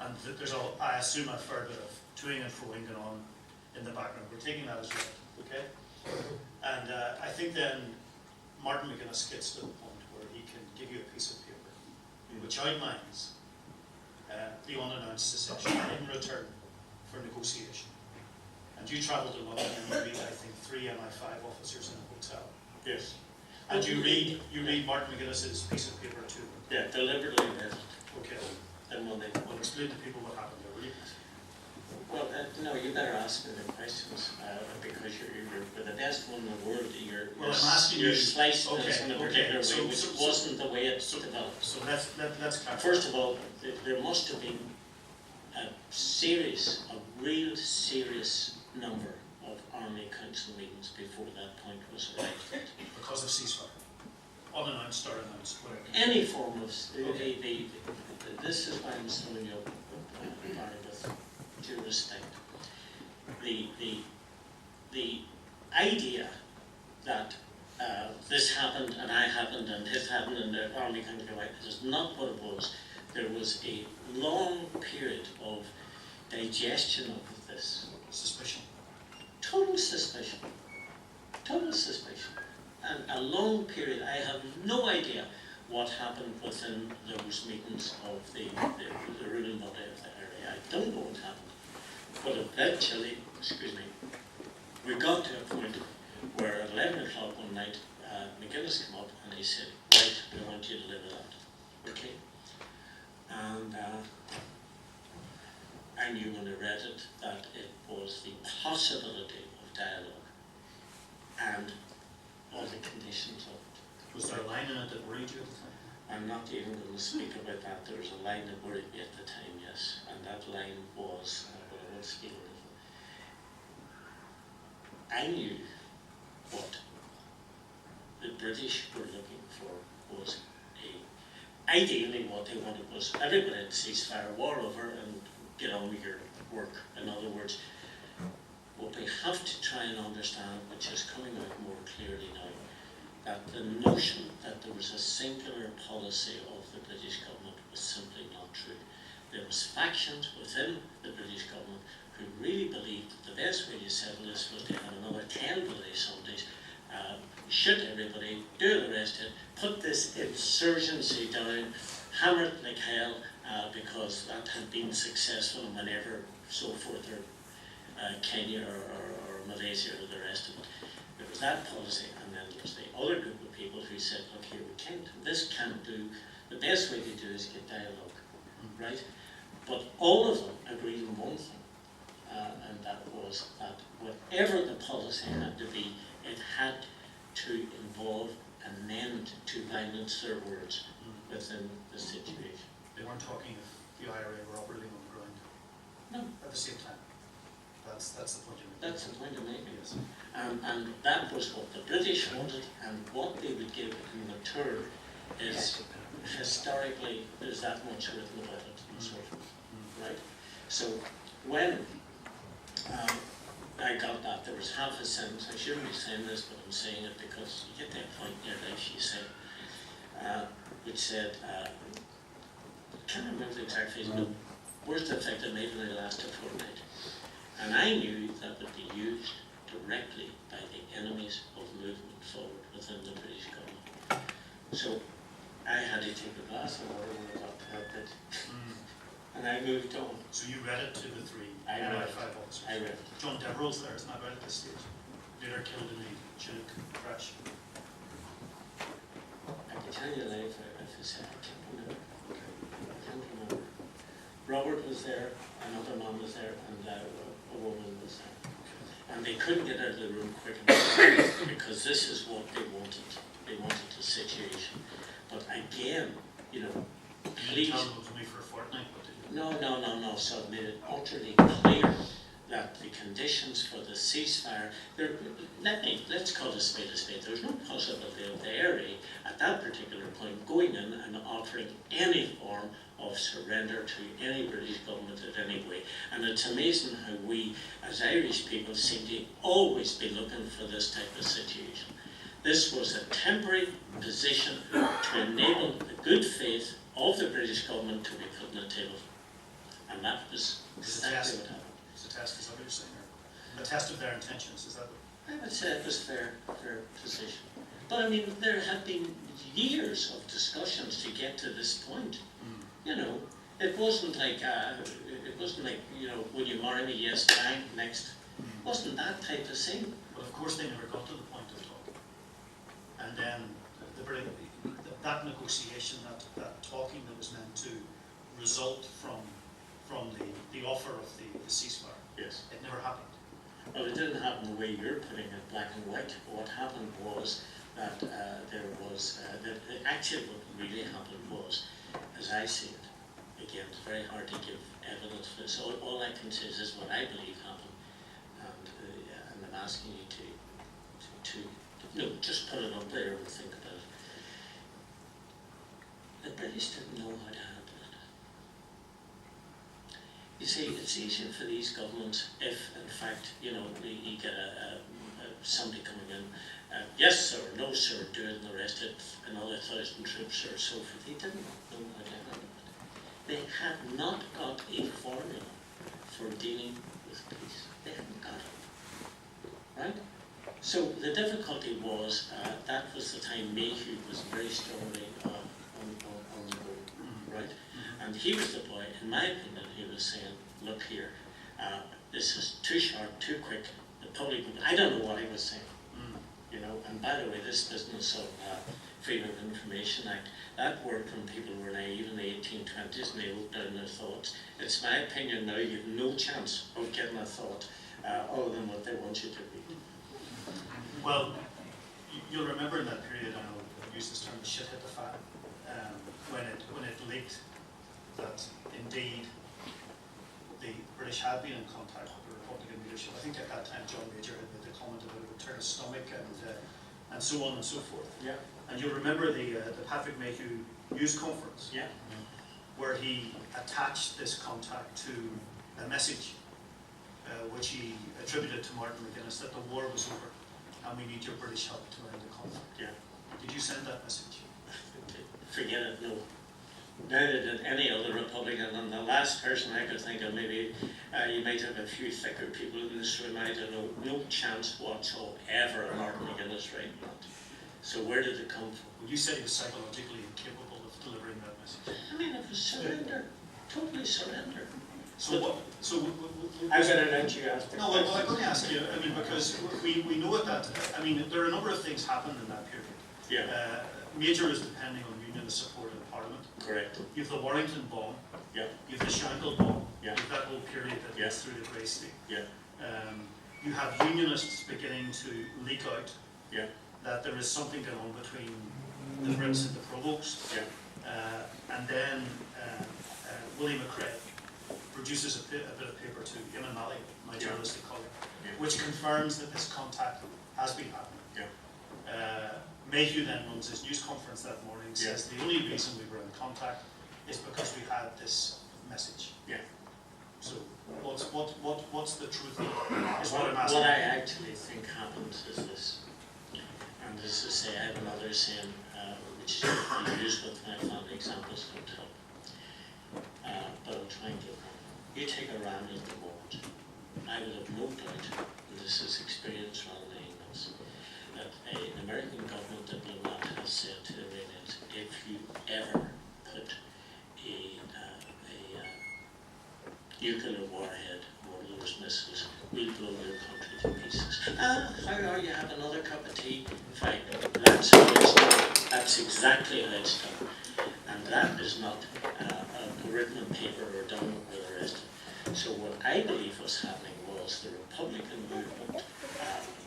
And there's I assume a fair bit of toing and froing going on in the background. We're taking that as read, okay? And I think then Martin McGuinness gets to the point where he can give you a piece of paper which outlines the unannounced secession in return for negotiation. And you travel to London and you meet, I think, 3 MI5 officers in a hotel. Yes. And you read Martin McGuinness's piece of paper too. Yeah, deliberately read it. Okay. And when they... Well, explain to people what happened there, will you? Well, no, you better ask me the questions because you're the best one in the world. Well, I'm asking you're you. slicing this in a particular way, which wasn't the way it developed. So let's clarify. First of all, there must have been a real serious number of Army Council meetings before that point was arrived at. Because of ceasefire. Unannounced or announced, whatever. Any form of... this is why I'm telling you, Barney, with due respect. The idea that this happened and I happened and this happened and the Army couldn't go out is not what it was. There was a long period of digestion of this. Suspicion. Total suspicion. Total suspicion. And a long period, I have no idea what happened within those meetings of the ruling body of the area. I don't know what happened. But eventually, we got to a point where at 11 o'clock one night, McGuinness came up and he said, right, we want you to live it out. Okay? And I knew when I read it that it was the possibility of dialogue and all the conditions of it. Was there a line in it that worried you at the time? I'm not even going to speak about that. There was a line that worried me at the time, yes. And that line was, but I won't speak a little. I knew what the British were looking for was ideally what they wanted was everybody to ceasefire, war over, and get on with your work. In other words, what we have to try and understand, which is coming out more clearly now, that the notion that there was a singular policy of the British government was simply not true. There was factions within the British government who really believed that the best way to settle this was to have another 10 bloody Sundays, shoot everybody, do the rest of it, put this insurgency down, hammer it like hell, because that had been successful and whenever so forth, or Kenya or Malaysia or the rest of it. There was that policy, and then there was the other group of people who said, look here, this can't do, the best way to do is get dialogue, right? But all of them agreed on one thing, and that was that whatever the policy had to be, it had to involve an end to violence, their words, within the situation. They weren't talking if the IRA were operating on the ground. No. At the same time. That's the point you're making. That's the point I'm making. Yes. And that was what the British wanted, and what they would give in return is historically there's that much written about it and so forth, right? So when I got that, there was half a sentence. I shouldn't be saying this, but I'm saying it because you get that point in your life. You said, which said, I can't remember the exact phrase, but words that affected me when I lasted a fortnight. And I knew that would be used directly by the enemies of movement forward within the British government. So I had to take a glass of water when I got to that bit. And I moved on. So you read it to the three I read it. MI5 officers? I read it. John Deverell's there, isn't that right at this stage? Later killed in the Chinook crash. I can tell you live if I say I can't remember. I can't remember. Robert was there, another man was there, and a woman was there. And they couldn't get out of the room quick enough because this is what they wanted. They wanted a situation. But again, you know, please. Tell them it was only for a fortnight. No. So it made it utterly clear that the conditions for the ceasefire, let's call a spade a spade. There's no possibility of the area at that particular point going in and offering any form of surrender to any British government in any way. And it's amazing how we, as Irish people, seem to always be looking for this type of situation. This was a temporary position to enable the good faith of the British government to be put on the table. And that was exactly what happened. It's a test, is that what you're saying? Or a test of their intentions, is that what? I would say it was their position. But I mean, there have been years of discussions to get to this point. You know, it wasn't like you know, will you marry me? Yes, bang, next. It wasn't that type of thing. But of course, they never got to the point of talking. And then that negotiation, that talking that was meant to result from the offer of the ceasefire. Yes. It never happened. Well, it didn't happen the way you're putting it, black and white. What happened was that actually what really happened was, as I see it, again, it's very hard to give evidence for this. All I can say is this is what I believe happened, and I'm asking you to just put it up there and think about it. The British didn't know how to handle it. You see, it's easier for these governments if, in fact, you know, you get somebody coming in, yes sir, no sir, do it, and the rest of it, another 1,000 troops or so forth. They didn't know how to handle it. They had not got a formula for dealing with peace. They hadn't got it. Right? So the difficulty was, that was the time Mayhew was very strongly on the board, right? And he was the boy, in my opinion, he was saying, look here, this is too sharp, too quick, the public, I don't know what he was saying, you know, and by the way, this business of Freedom of Information Act, that worked when people were naive in the 1820s and they wrote down their thoughts. It's my opinion now you have no chance of getting a thought other than what they want you to be. Well, you'll remember in that period, I know I used this term, shit hit the fan, when it leaked that indeed the British had been in contact with the Republican leadership. I think at that time John Major had made the comment about it would turn his stomach and so on and so forth. Yeah. And you'll remember the Patrick Mayhew news conference, yeah, where he attached this contact to a message which he attributed to Martin McGuinness that the war was over and we need your British help to end the conflict. Yeah. Did you send that message? Forget it, no. Neither did any other Republican, and the last person I could think of, maybe you might have a few thicker people in this room, I don't know, no chance whatsoever of Martin McGuinness writing that. So where did it come from? Well, you said he was psychologically incapable of delivering that message. I mean, it was surrender, totally surrender. So what? So I was going to let you ask. No, well, I'm going to ask you. I mean, because we know at that. I mean, there are a number of things happened in that period. Yeah. Major is depending on unionist support in Parliament. Correct. You have the Warrington bomb. Yeah. You have the Shankill bomb. Yeah. You have that whole period that goes through the Grey State. Yeah. You have unionists beginning to leak out. Yeah. That there is something going on between the Brits and the Provost. Yeah. And then William McCrae produces a bit of paper to Eamon Malley, my journalistic colleague, which confirms that this contact has been happening. Yeah. Mayhew then runs his news conference that morning, says the only reason we were in contact is because we had this message. Yeah. So what's the truth of it? Is what I'm asking. What I actually think happens is this, and as I say, I have another saying which I use with my family examples don't help, but I'll try and give one. You take Iran at the moment, I would have no doubt, and this is experience rather than ignorance, that an American government diplomat has said to the Iranians, if you ever put a nuclear warhead on one of those missiles, we'll blow your country to pieces. How are you? Have another cup of tea? Fine. That's how it's done. That's exactly how it's done. And that is not written on paper or done with the rest. So what I believe was happening was the Republican movement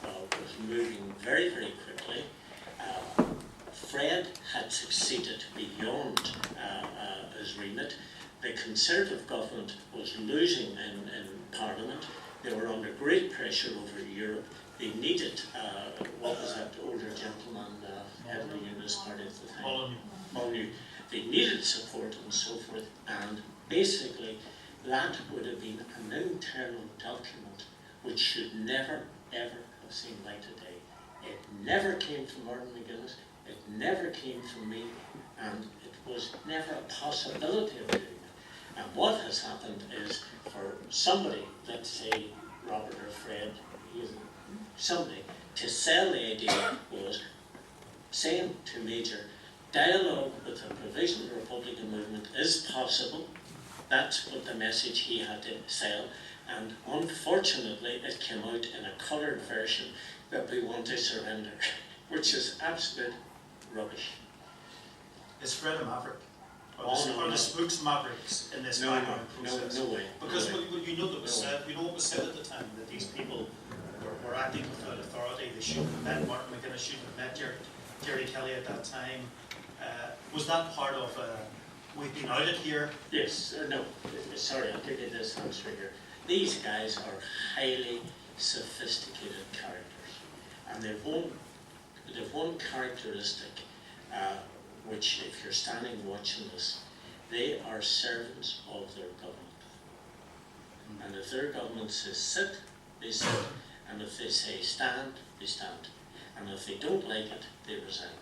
was moving very, very quickly. Fred had succeeded beyond his remit. The Conservative government was losing in Parliament. They were under great pressure over Europe. They needed, what was that older gentleman, head of the Unionist Party at the time? Molyneux. They needed support and so forth, and basically that would have been an internal document which should never, ever have seen light of day. It never came from Martin McGuinness, it never came from me, and it was never a possibility of doing it. And what has happened is for somebody, let's say Robert or Fred, somebody, to sell the idea was saying to Major, dialogue with the provisional Republican movement is possible. That's what the message he had to sell. And unfortunately, it came out in a coloured version that we want to surrender, which is absolute rubbish. Is Fred a maverick? Or the spooks mavericks in this background process? No way. Because no way. you know that was said, you know what was said at the time, that these people were acting without authority. They shouldn't have met Martin McGuinness, shouldn't have met Jerry Kelly at that time. Was that part of we've been outed here? Yes, no, sorry, I'll give you this answer here. These guys are highly sophisticated characters, and they've one characteristic, which if you're standing watching this, they are servants of their government. And if their government says sit, they sit, and if they say stand, they stand. And if they don't like it, they resign.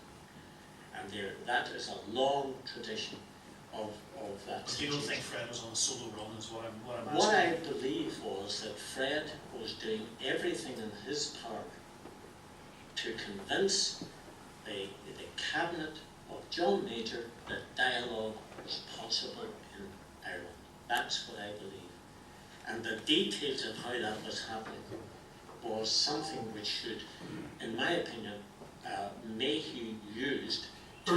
And that is a long tradition of that. But you don't think Fred was on a solo run is what I'm asking? What I believe was that Fred was doing everything in his power to convince the cabinet of John Major that dialogue was possible in Ireland. That's what I believe. And the details of how that was happening was something which should, in my opinion, Mayhew used to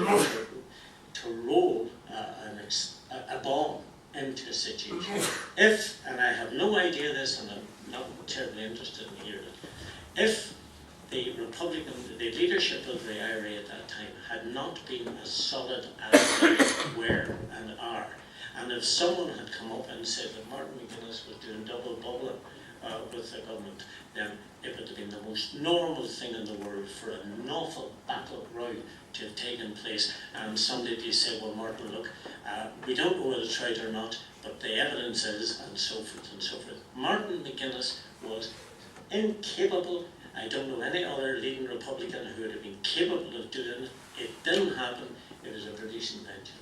roll a bomb into a situation. If, and I have no idea this, and I'm not terribly interested in hearing it, if the leadership of the IRA at that time had not been as solid as they were and are, and if someone had come up and said that Martin McGuinness was doing double bubbling with the government, then it would have been the most normal thing in the world for an awful battle row to have taken place, and somebody to say, well, Martin, look, we don't know whether it's right or not, but the evidence is, and so forth and so forth. Martin McGuinness was incapable. I don't know any other leading Republican who would have been capable of doing it. It didn't happen. It was a British invention.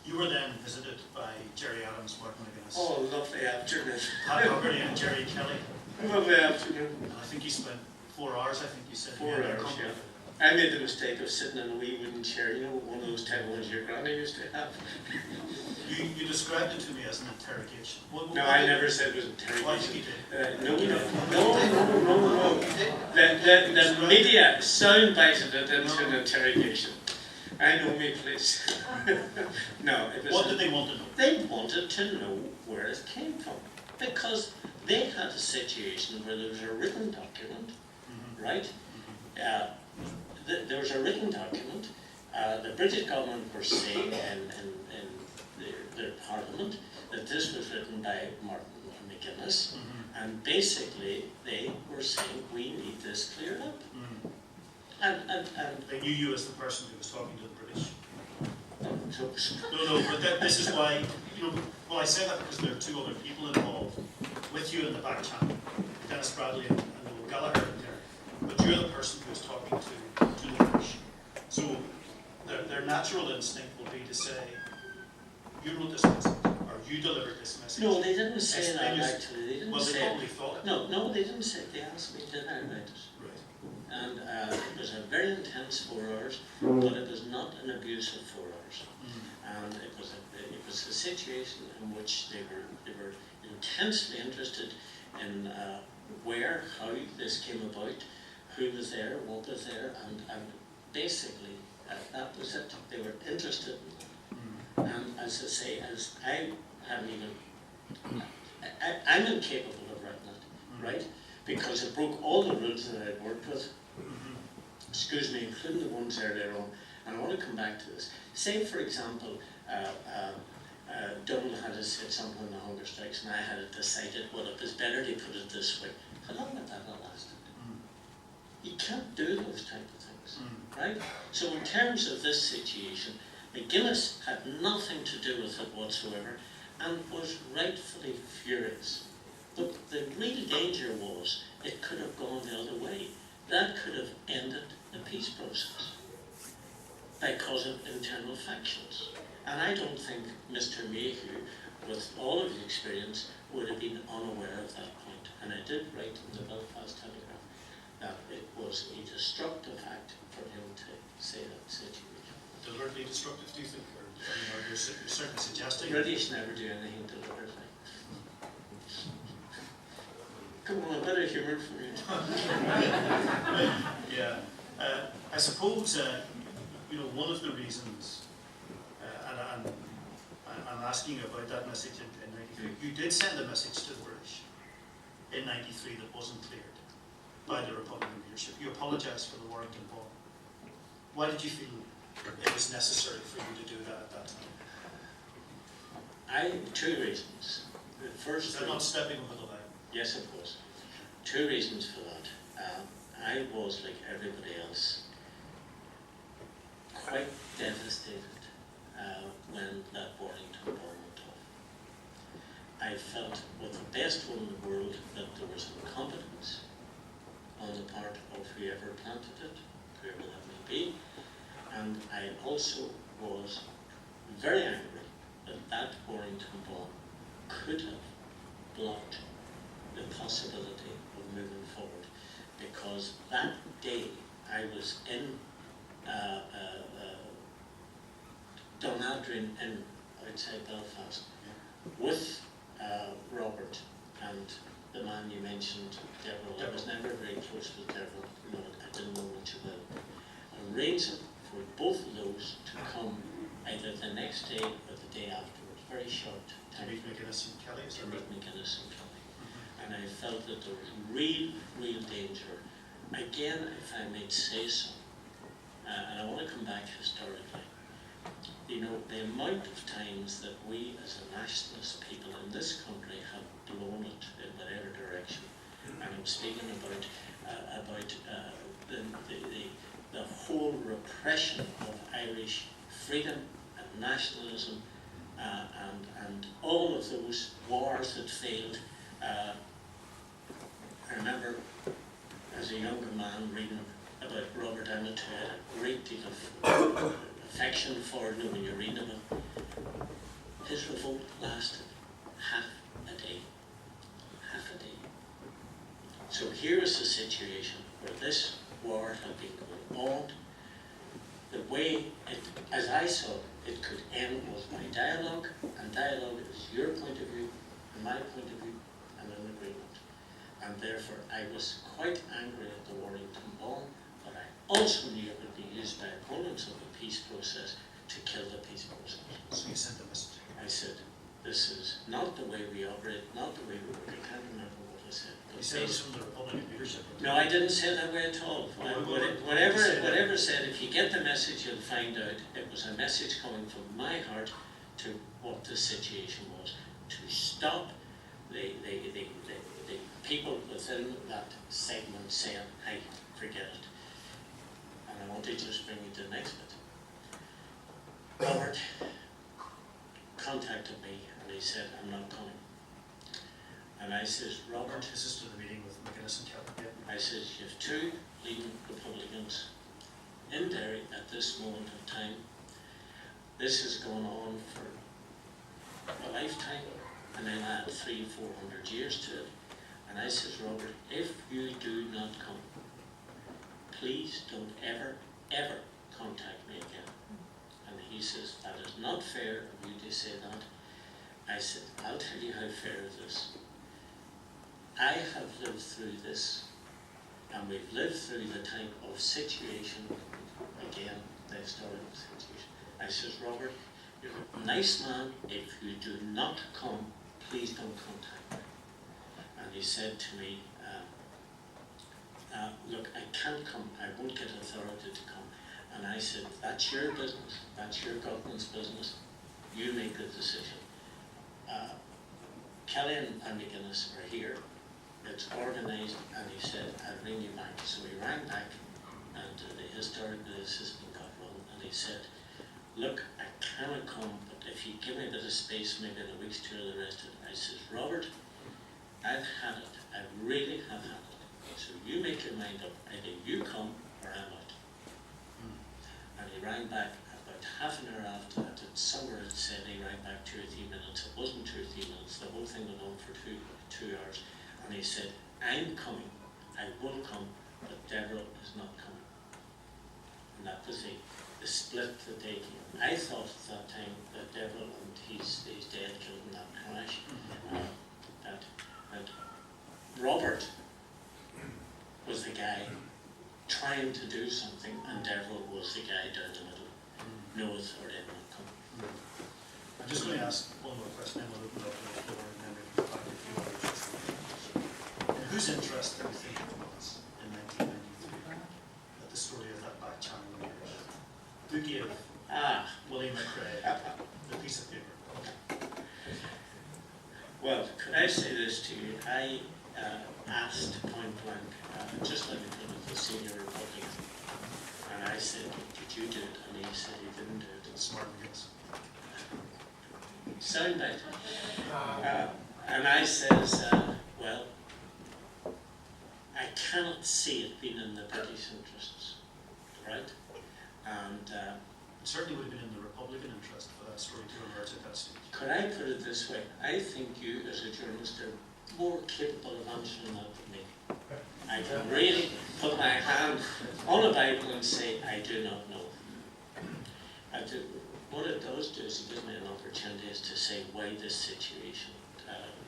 You were then visited by Jerry Adams, Martin McGuinness. Oh, lovely afternoon. Pat Doherty and Jerry Kelly. Lovely afternoon. And I think you spent 4 hours, I think you said. 4 hours, yeah. I made the mistake of sitting in a wee wooden chair, you know, one of those type ones your granny used to have. You described it to me as an interrogation. No, I never said it was an interrogation. Well, I think you did. No. The media soundbited it into an interrogation. I know me, please. No, it was. What did they want to know? They wanted to know where it came from, because they had a situation where there was a written document, right? There was a written document. The British government were saying in their parliament that this was written by Martin McGuinness, and basically they were saying we need this cleared up. And they knew you as the person who was talking to the British. No, but this is why, well, I say that because there are 2 other people involved with you in the back channel, Dennis Bradley and Noel Gallagher in there. But you're the person who's talking to the British. So their natural instinct will be to say, you wrote this message, or you delivered this message. No, they didn't say that actually. They didn't well, they say probably thought it. No, they didn't say it. They asked me, did I write it? Right. And it was a very intense 4 hours, but it was not an abusive 4 hours. And it was a situation in which they were intensely interested in how this came about, who was there, what was there, and basically that was it. They were interested in that. And as I say, as I haven't even, I'm incapable of writing it, right? Because it broke all the rules that I'd worked with, excuse me, including the ones earlier on. And I want to come back to this. Say, for example, Donald had said something on the hunger strikes, and I had decided, well, it was better to put it this way. How long would that have lasted? You can't do those type of things, right? So in terms of this situation, McGuinness had nothing to do with it whatsoever, and was rightfully furious. But the real danger was it could have gone the other way. That could have ended the peace process because of internal factions. And I don't think Mr. Mayhew, with all of his experience, would have been unaware of that point. And I did write in the Belfast Telegraph that it was a destructive act for him to say that situation. Deliberately destructive, do you think? Or you're certainly suggesting? British never do anything deliberately. Come on, a bit of humour for you. Yeah. I suppose, one of the reasons, and I'm asking you about that message in 93, you did send a message to the British in 93 that wasn't cleared by the Republican leadership. You apologised for the Warrington bomb. Why did you feel it was necessary for you to do that at that time? Two reasons. The first Is that not stepping over the line? Yes, it was. Two reasons for that. I was, like everybody else, quite devastated when that Warrington bomb went off. I felt, with the best will in the world, that there was incompetence on the part of whoever planted it, whoever that may be, and I also was very angry that that Warrington bomb could have blocked the possibility of moving forward, because that day I was in Dunadrin in outside Belfast with Robert and the man you mentioned, Deverell. I was never very close with Deverell, I didn't know much about it. Arranging for both of those to come either the next day or the day afterwards, very short time. To meet McGuinness and Kelly? To meet McGuinness and Kelly. And I felt that there was real danger. Again, if I might say so, and I want to come back historically, the amount of times that we as a nationalist people in this country have blown it in whatever direction, and I'm speaking about the whole repression of Irish freedom and nationalism, and all of those wars that failed. I remember as a younger man reading about Robert Emmet, who had a great deal of affection for him when you're reading about him. His revolt lasted half a day. Half a day. So here is a situation where this war had been going on. The way it, as I saw it could end was by dialogue, and dialogue is your point of view, and my point of view, and an agreement. And therefore I was quite angry at the Warrington bomb, but I also knew it would be used by opponents of the peace process to kill the peace process. So you sent a message? I said, this is not the way we operate, not the way we work. I can't remember what I said. You said it was from the Republican leadership? No, I didn't say that way at all. Whatever said, if you get the message, you'll find out it was a message coming from my heart to what the situation was, to stop the people within that segment saying, hey, forget it. And I want to just bring you to the next bit. Robert contacted me and he said, I'm not coming. And I says, Robert, this is to the meeting with McGuinness and Kelly. Yeah. I says, you have two leading Republicans in Derry at this moment of time. This has gone on for a lifetime, and then add 300-400 years to it. And I says, Robert, if you do not come, please don't ever contact me again. And he says, that is not fair of you to say that. I said, I'll tell you how fair it is. I have lived through this, and we've lived through the type of situation, again, the historical situation. I says, Robert, you're a nice man. If you do not come, please don't contact me. And he said to me, look, I can't come. I won't get authority to come. And I said, that's your business. That's your government's business. You make the decision. Kelly and McGuinness are here. It's organised, and he said, I'll ring you back. So he rang back, and the historical assistant got one, and he said, look, I cannot come, but if you give me a bit of space, maybe in a week's tour of the rest of it. I says, Robert, I've had it. I really have had it. So you make your mind up. Either you come or I'm out. And he rang back about half an hour after that. Somewhere it said he rang back 2 or 3 minutes. It wasn't 2 or 3 minutes. The whole thing went on for two hours. And he said, I'm coming. I will come, but Deborah is not coming. And that was the split that they came. I thought at that time that Deborah and he's dead, killed in that crash. That Robert was the guy trying to do something, and Deborah was the guy down the middle. No authority not coming. I'm just going to ask one more question, and we'll open up the floor, and then we can come back to a few others. In whose interest do you think it was in 1993 that the story of that back channel years? Who gave William McRae the piece of paper? Well, could I say this to you? I asked point blank, just like I did with the senior Republican, and I said, did you do it? And he said he didn't do it. Smart guess. Soundbite. And I says, well, I cannot see it being in the British interests, right? And it certainly would have been in the Republican interest for that story to emerge at that stage. Could I put it this way? I think you, as a journalist, are more capable of answering that than me. I can really put my hand on a Bible and say, I do not know. What it does do is it gives me an opportunity is to say why this situation.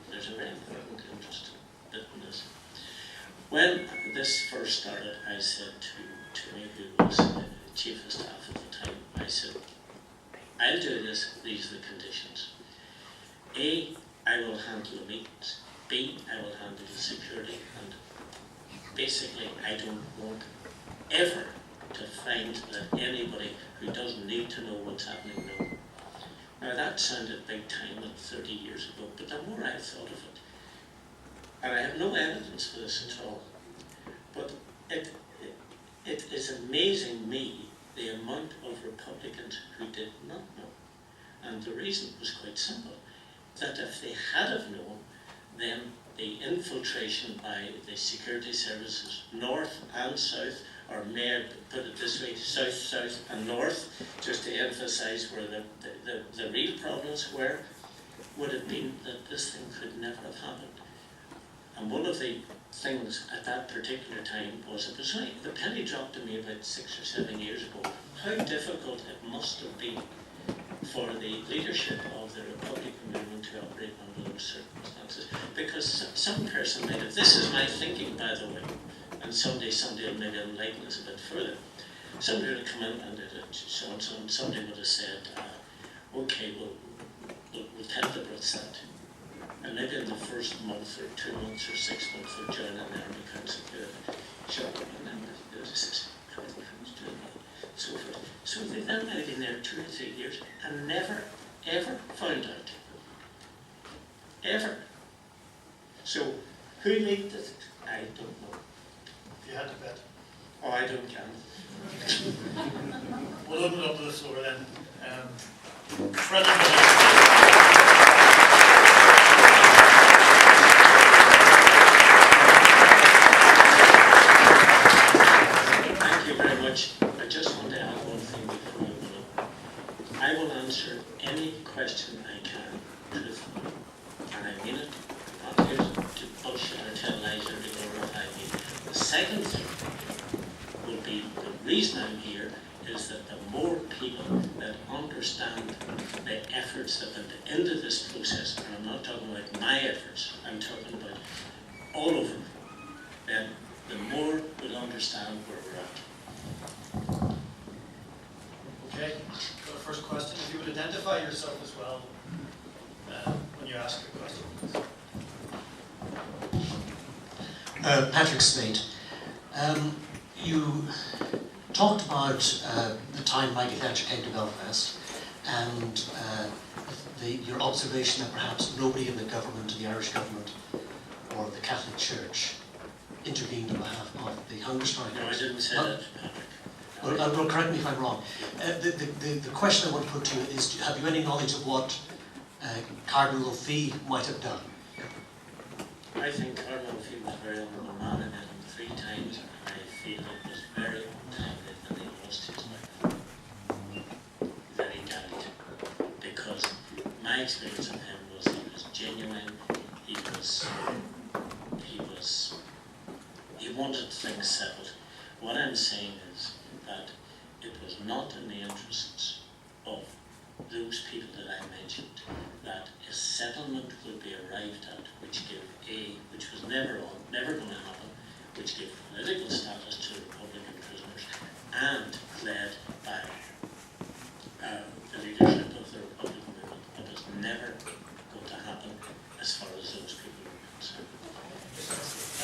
There's a very important interest in this. When this first started, I said to me, who was chief of staff at the time, I said, I'll do this, these are the conditions. A, I will handle the meetings. B, I will handle the security. And basically, I don't want ever to find that anybody who doesn't need to know what's happening know. Now that sounded big time at 30 years ago, but the more I thought of it, and I have no evidence for this at all, but it is amazing me the amount of Republicans who did not know. And the reason was quite simple, that if they had have known, then the infiltration by the security services, north and south, or may I put it this way, south, south and north, just to emphasize where the real problems were, would have been that this thing could never have happened. And one of the things at that particular time was, it was like the penny dropped to me about 6 or 7 years ago, how difficult it must have been for the leadership of the Republican movement to operate under those circumstances. Because some person might have, this is my thinking by the way, and someday will maybe enlighten us a bit further. Somebody would have come in and somebody would have said, okay, we'll tell the Brits that. And maybe in the first month or 2 months or 6 months they'll join in the Army Council, shut up, and then they'll just so forth. So they then might have been there 2 or 3 years and never, ever found out. Ever. So, who leaked it? I don't know. If you had to bet. Oh, I don't care. We'll open it up to the floor then. Thank you very much. I just want to add one thing before we go. I will answer any question I can truthfully, and I mean it. I'm not here to bullshit or tell lies or to glorify me. The second thing will be process, and I'm not talking about my efforts, I'm talking about all of them, then the more we'll understand where we're at. Okay, got a first question. If you would identify yourself as well when you ask your question. Patrick Slade. You talked about the time Maggie Thatcher came to Belfast and your observation that perhaps nobody in the government, the Irish government, or the Catholic Church intervened on behalf of the hunger strikers. No, I didn't say that, Patrick. Well, correct me if I'm wrong. The question I want to put to you is, have you any knowledge of what Cardinal O'Fee might have done? I think Cardinal O'Fee was very honourable man. I met him 3 times, and I feel it was very untimely that he lost his life, that he died. Because my experience of him was he was genuine, he wanted things settled. What I'm saying is that it was not in the interests of those people that I mentioned that a settlement would be arrived at which was never going to happen, which gave political status to Republican prisoners and led by the leadership of the Republican movement. It was never going to happen as far as those people were concerned.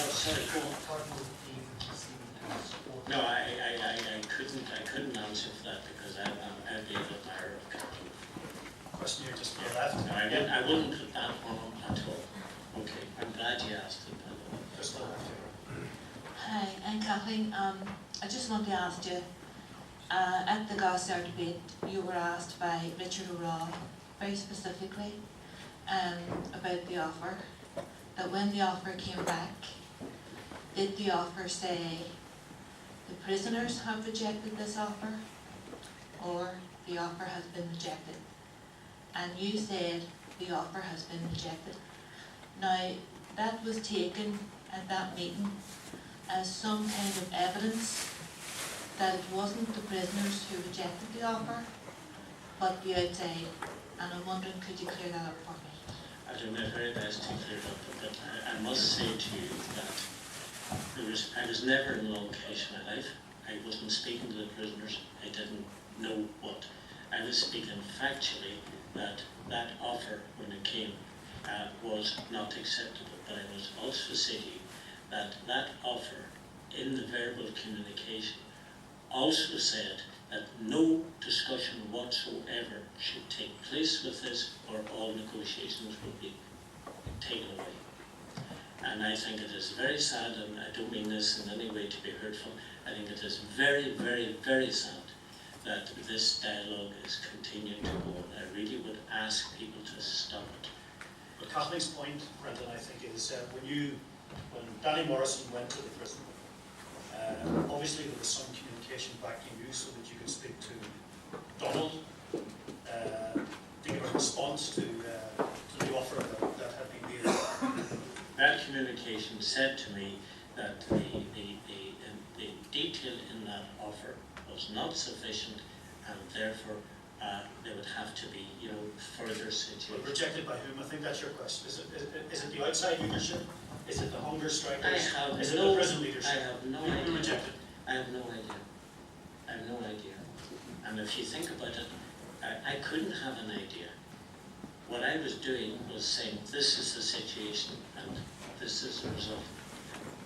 Oh, sorry, go on. No, I couldn't answer for that because I'd be an admirer of Cardinal. Question here just to your left. No, I wouldn't put that on him at all. Okay, I'm glad you asked it, by the way. Just the left here. Hi, I'm Kathleen. I just want to ask you, at the Gossard debate, you were asked by Richard O'Rourke very specifically about the offer, that when the offer came back, did the offer say the prisoners have rejected this offer or the offer has been rejected? And you said the offer has been rejected. Now, that was taken at that meeting as some kind of evidence that it wasn't the prisoners who rejected the offer, but the outside. And I'm wondering, could you clear that up for me? I'll do my very best to clear it up, but I must say to you that I was never in a long case in my life. I wasn't speaking to the prisoners. I didn't know what. I was speaking factually that offer, when it came, was not acceptable. But I was also saying to you that offer, in the verbal communication, also said that no discussion whatsoever should take place with this, or all negotiations will be taken away. And I think it is very sad, and I don't mean this in any way to be hurtful, I think it is very, very, very sad that this dialogue is continuing to go on. I really would ask people to stop it. But Kathleen's point, Brendan, I think is when Danny Morrison went to the prison, obviously there was some communication back to you so that you could speak to Donald to give a response to the offer that had been made. That communication said to me that the detail in that offer was not sufficient, and therefore there would have to be, further situations. But rejected by whom? I think that's your question. Is it the outside leadership? Is it the hunger strikers? Is it the prison leadership? I have no idea. Rejected. I have no idea. I have no idea. And if you think about it, I couldn't have an idea. What I was doing was saying, this is the situation and this is the result.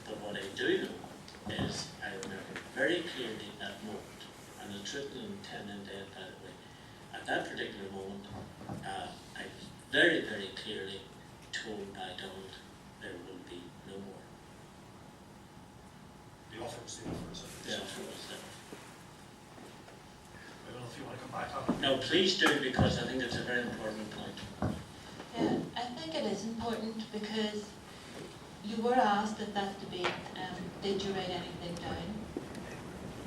But what I do know is, I remember very clearly that moment, and it's written in 10 and Dead, by the way. At that particular moment, I was very, very clearly told by Donald there will be no more. The offer was the offer, is it? The offer was there. I don't know if you want to come back on it. No, please do, because I think it's a very important point. Yeah, I think it is important because you were asked at that debate, did you write anything down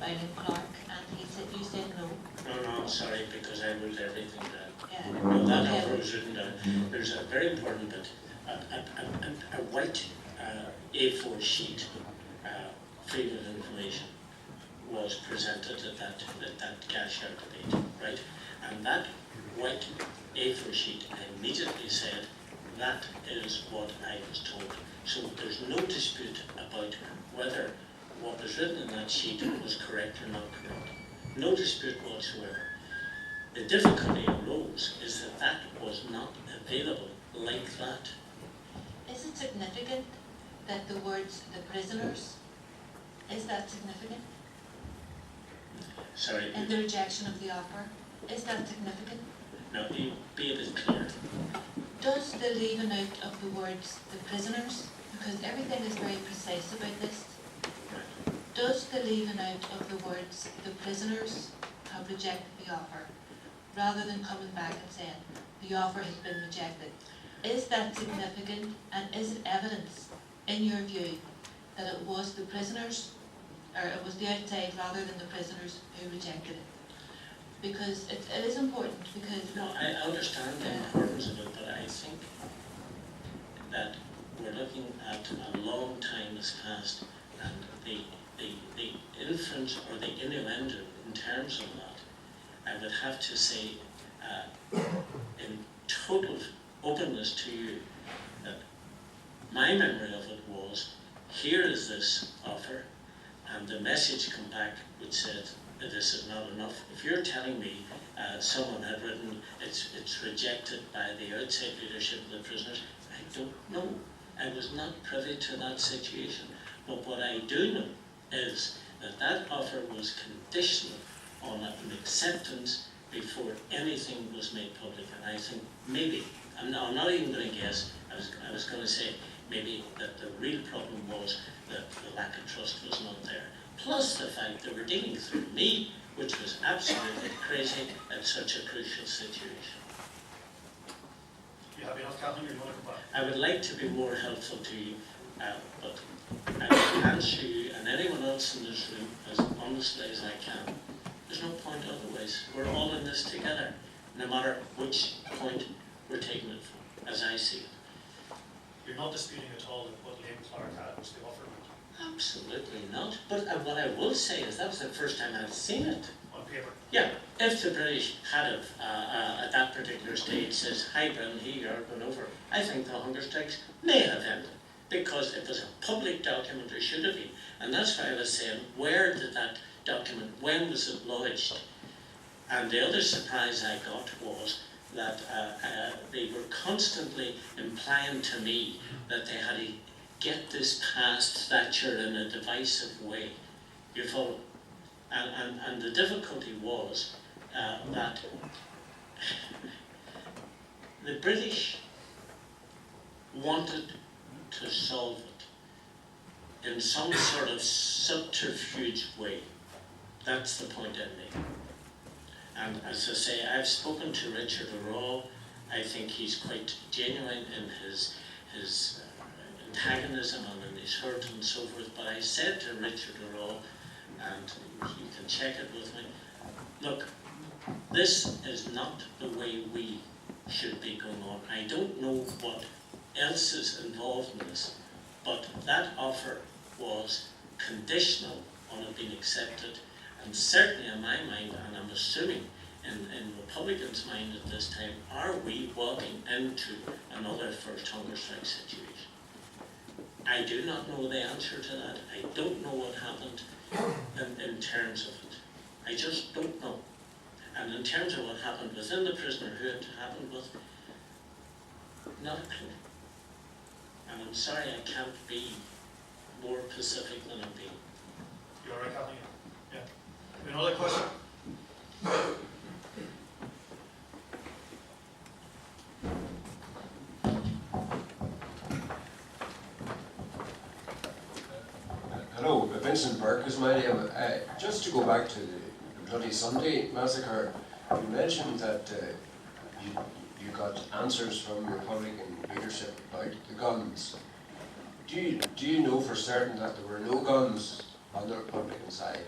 by Lynn Clark, and you said no. No, I'm sorry, because I wrote everything down. Yeah. No, that offer was written down. There's a very important bit, a white A4 sheet, freedom of information, was presented at that cash out debate, right? And that white A4 sheet, I immediately said, that is what I was told. So there's no dispute about whether what was written in that sheet was correct or not correct. No dispute whatsoever. The difficulty arose is that that was not available like that. Is it significant that the words "the prisoners," is that significant? Sorry. And the rejection of the offer, is that significant? Now, be a bit clear. Does the leaving out of the words "the prisoners," because everything is very precise about this, Right. does the leaving out of the words "the prisoners" have rejected the offer, rather than coming back and saying the offer has been rejected? Is that significant, and is it evidence, in your view, that it was the prisoners, or it was the outside rather than the prisoners who rejected it? Because it is important, because... No, I understand the importance of it, but I think that we're looking at a long time has passed, and the inference or the innuendo in terms of that, I would have to say, in total openness to you, that my memory of it was, here is this offer, and the message come back which said, this is not enough. If you're telling me someone had written, it's rejected by the outside leadership of the prisoners, I don't know. I was not privy to that situation. But what I do know is that that offer was conditional on an acceptance before anything was made public. And I think maybe, I'm not even going to guess, I was going to say maybe that the real problem was that the lack of trust was not there. Plus the fact that we're dealing through me, which was absolutely crazy at such a crucial situation. You happy enough, Kathleen, or do you want to come back? I would like to be more helpful to you, but I will answer you and anyone else in this room as honestly as I can. There's no point otherwise. We're all in this together, no matter which point we're taking it from, as I see it. You're not disputing at all that what Liam Clark had was the offer meant Absolutely not. But what I will say is that was the first time I've seen it. on paper. Yeah, if the British had have, at that particular stage says, hi Britain, here you are going over, I think the hunger strikes may have ended, because it was a public document, or should have been. And that's why I was saying, where did that document, when was it lodged? And the other surprise I got was that they were constantly implying to me that they had to get this past Thatcher in a divisive way. You follow? And the difficulty was that the British wanted to solve it in some sort of subterfuge way. That's the point I'm making. And as I say, I've spoken to Richard O'Rourke. I think he's quite genuine in his antagonism and in his hurt and so forth. But I said to Richard O'Rourke, and you can check it with me, look, this is not the way we should be going on. I don't know what else is involved in this, but that offer was conditional on it being accepted, and certainly in my mind, and I'm assuming in Republicans' mind at this time, are we walking into another first hunger strike situation? I do not know the answer to that. I don't know what happened in terms of it. I just don't know. And in terms of what happened within the prisoner, who it happened with, not a clue. And I'm sorry I can't be more specific than I'm being. You all right, Kathleen? Yeah. Another question? Hello, Vincent Burke is my name. Just to go back to the Bloody Sunday massacre, you mentioned that you got answers from Republican leadership about the guns. Do you know for certain that there were no guns on the Republican side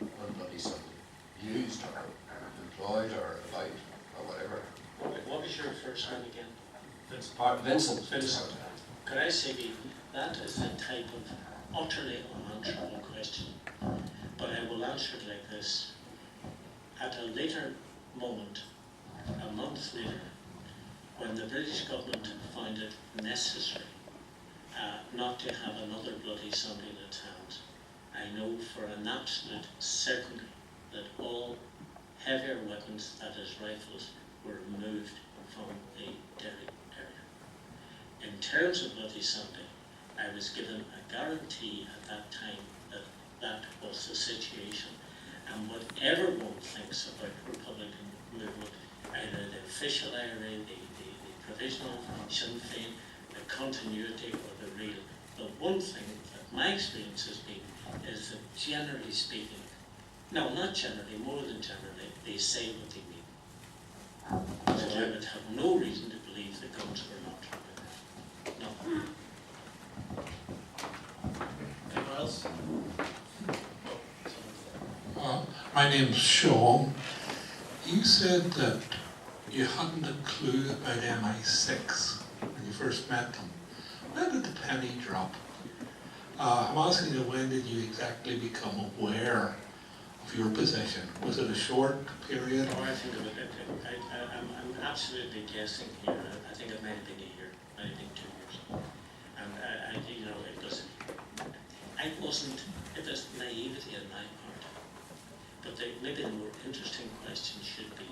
on Bloody Sunday, used or employed or alive or whatever? What was your first name again? Vincent. Vincent. Could I say to you, that is a type of utterly unanswerable question, but I will answer it like this. At a later moment, a month later, when the British government found it necessary not to have another Bloody Sunday in its hands, I know for an absolute certainty that all heavier weapons, that is rifles, were removed from the Derry area. In terms of Bloody Sunday, I was given a guarantee at that time that that was the situation. And whatever one thinks about Republican movement, either the official IRA, the provisional, Sinn Féin, the continuity or the real, the one thing that my experience has been is that generally speaking, no, not generally, more than generally, they say what they mean. So I would have no reason to believe the guns were not removed. No. Anyone else? My name's Sean. You said that you hadn't a clue about MI6 when you first met them. When did the penny drop? I'm asking you, when did you exactly become aware of your position? Was it a short period? Oh, I think I'm absolutely guessing here. I think it might have been a year, might have been 2 years. And it was naivety on my part. But maybe the more interesting question should be,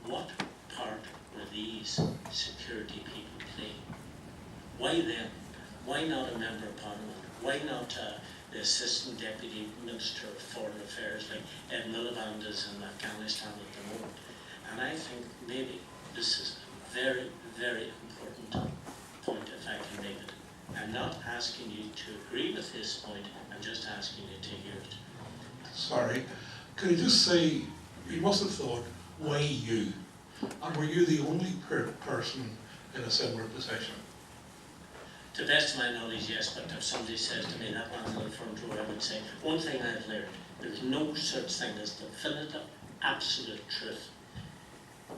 what part were these security people playing? Why them? Why not a member of Parliament? Why not the Assistant Deputy Minister of Foreign Affairs like Ed Miliband is in Afghanistan at the moment? And I think maybe this is a very, very important point, if I can make it. I'm not asking you to agree with this point, I'm just asking you to hear it. Sorry. Could you just say, you must have thought, why you? And were you the only person in a similar position? To the best of my knowledge, yes, but if somebody says to me that man's in the front row, I would say, one thing I've learned, there's no such thing as definitive, absolute truth,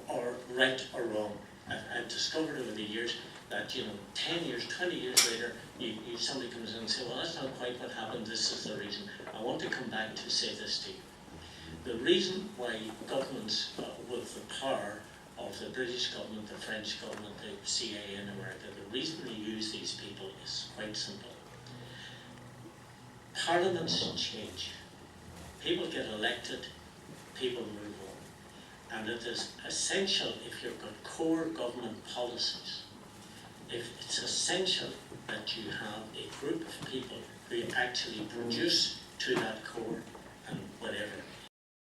or right or wrong. I've discovered over the years that, 10 years, 20 years later, somebody comes in and says, well, that's not quite what happened, this is the reason. I want to come back to say this to you. The reason why governments with the power of the British government, the French government, the CIA in America, the reason they use these people is quite simple. Parliaments change. People get elected, people move on. And it is essential, if you've got core government policies, it's essential that you have a group of people who actually produce to that core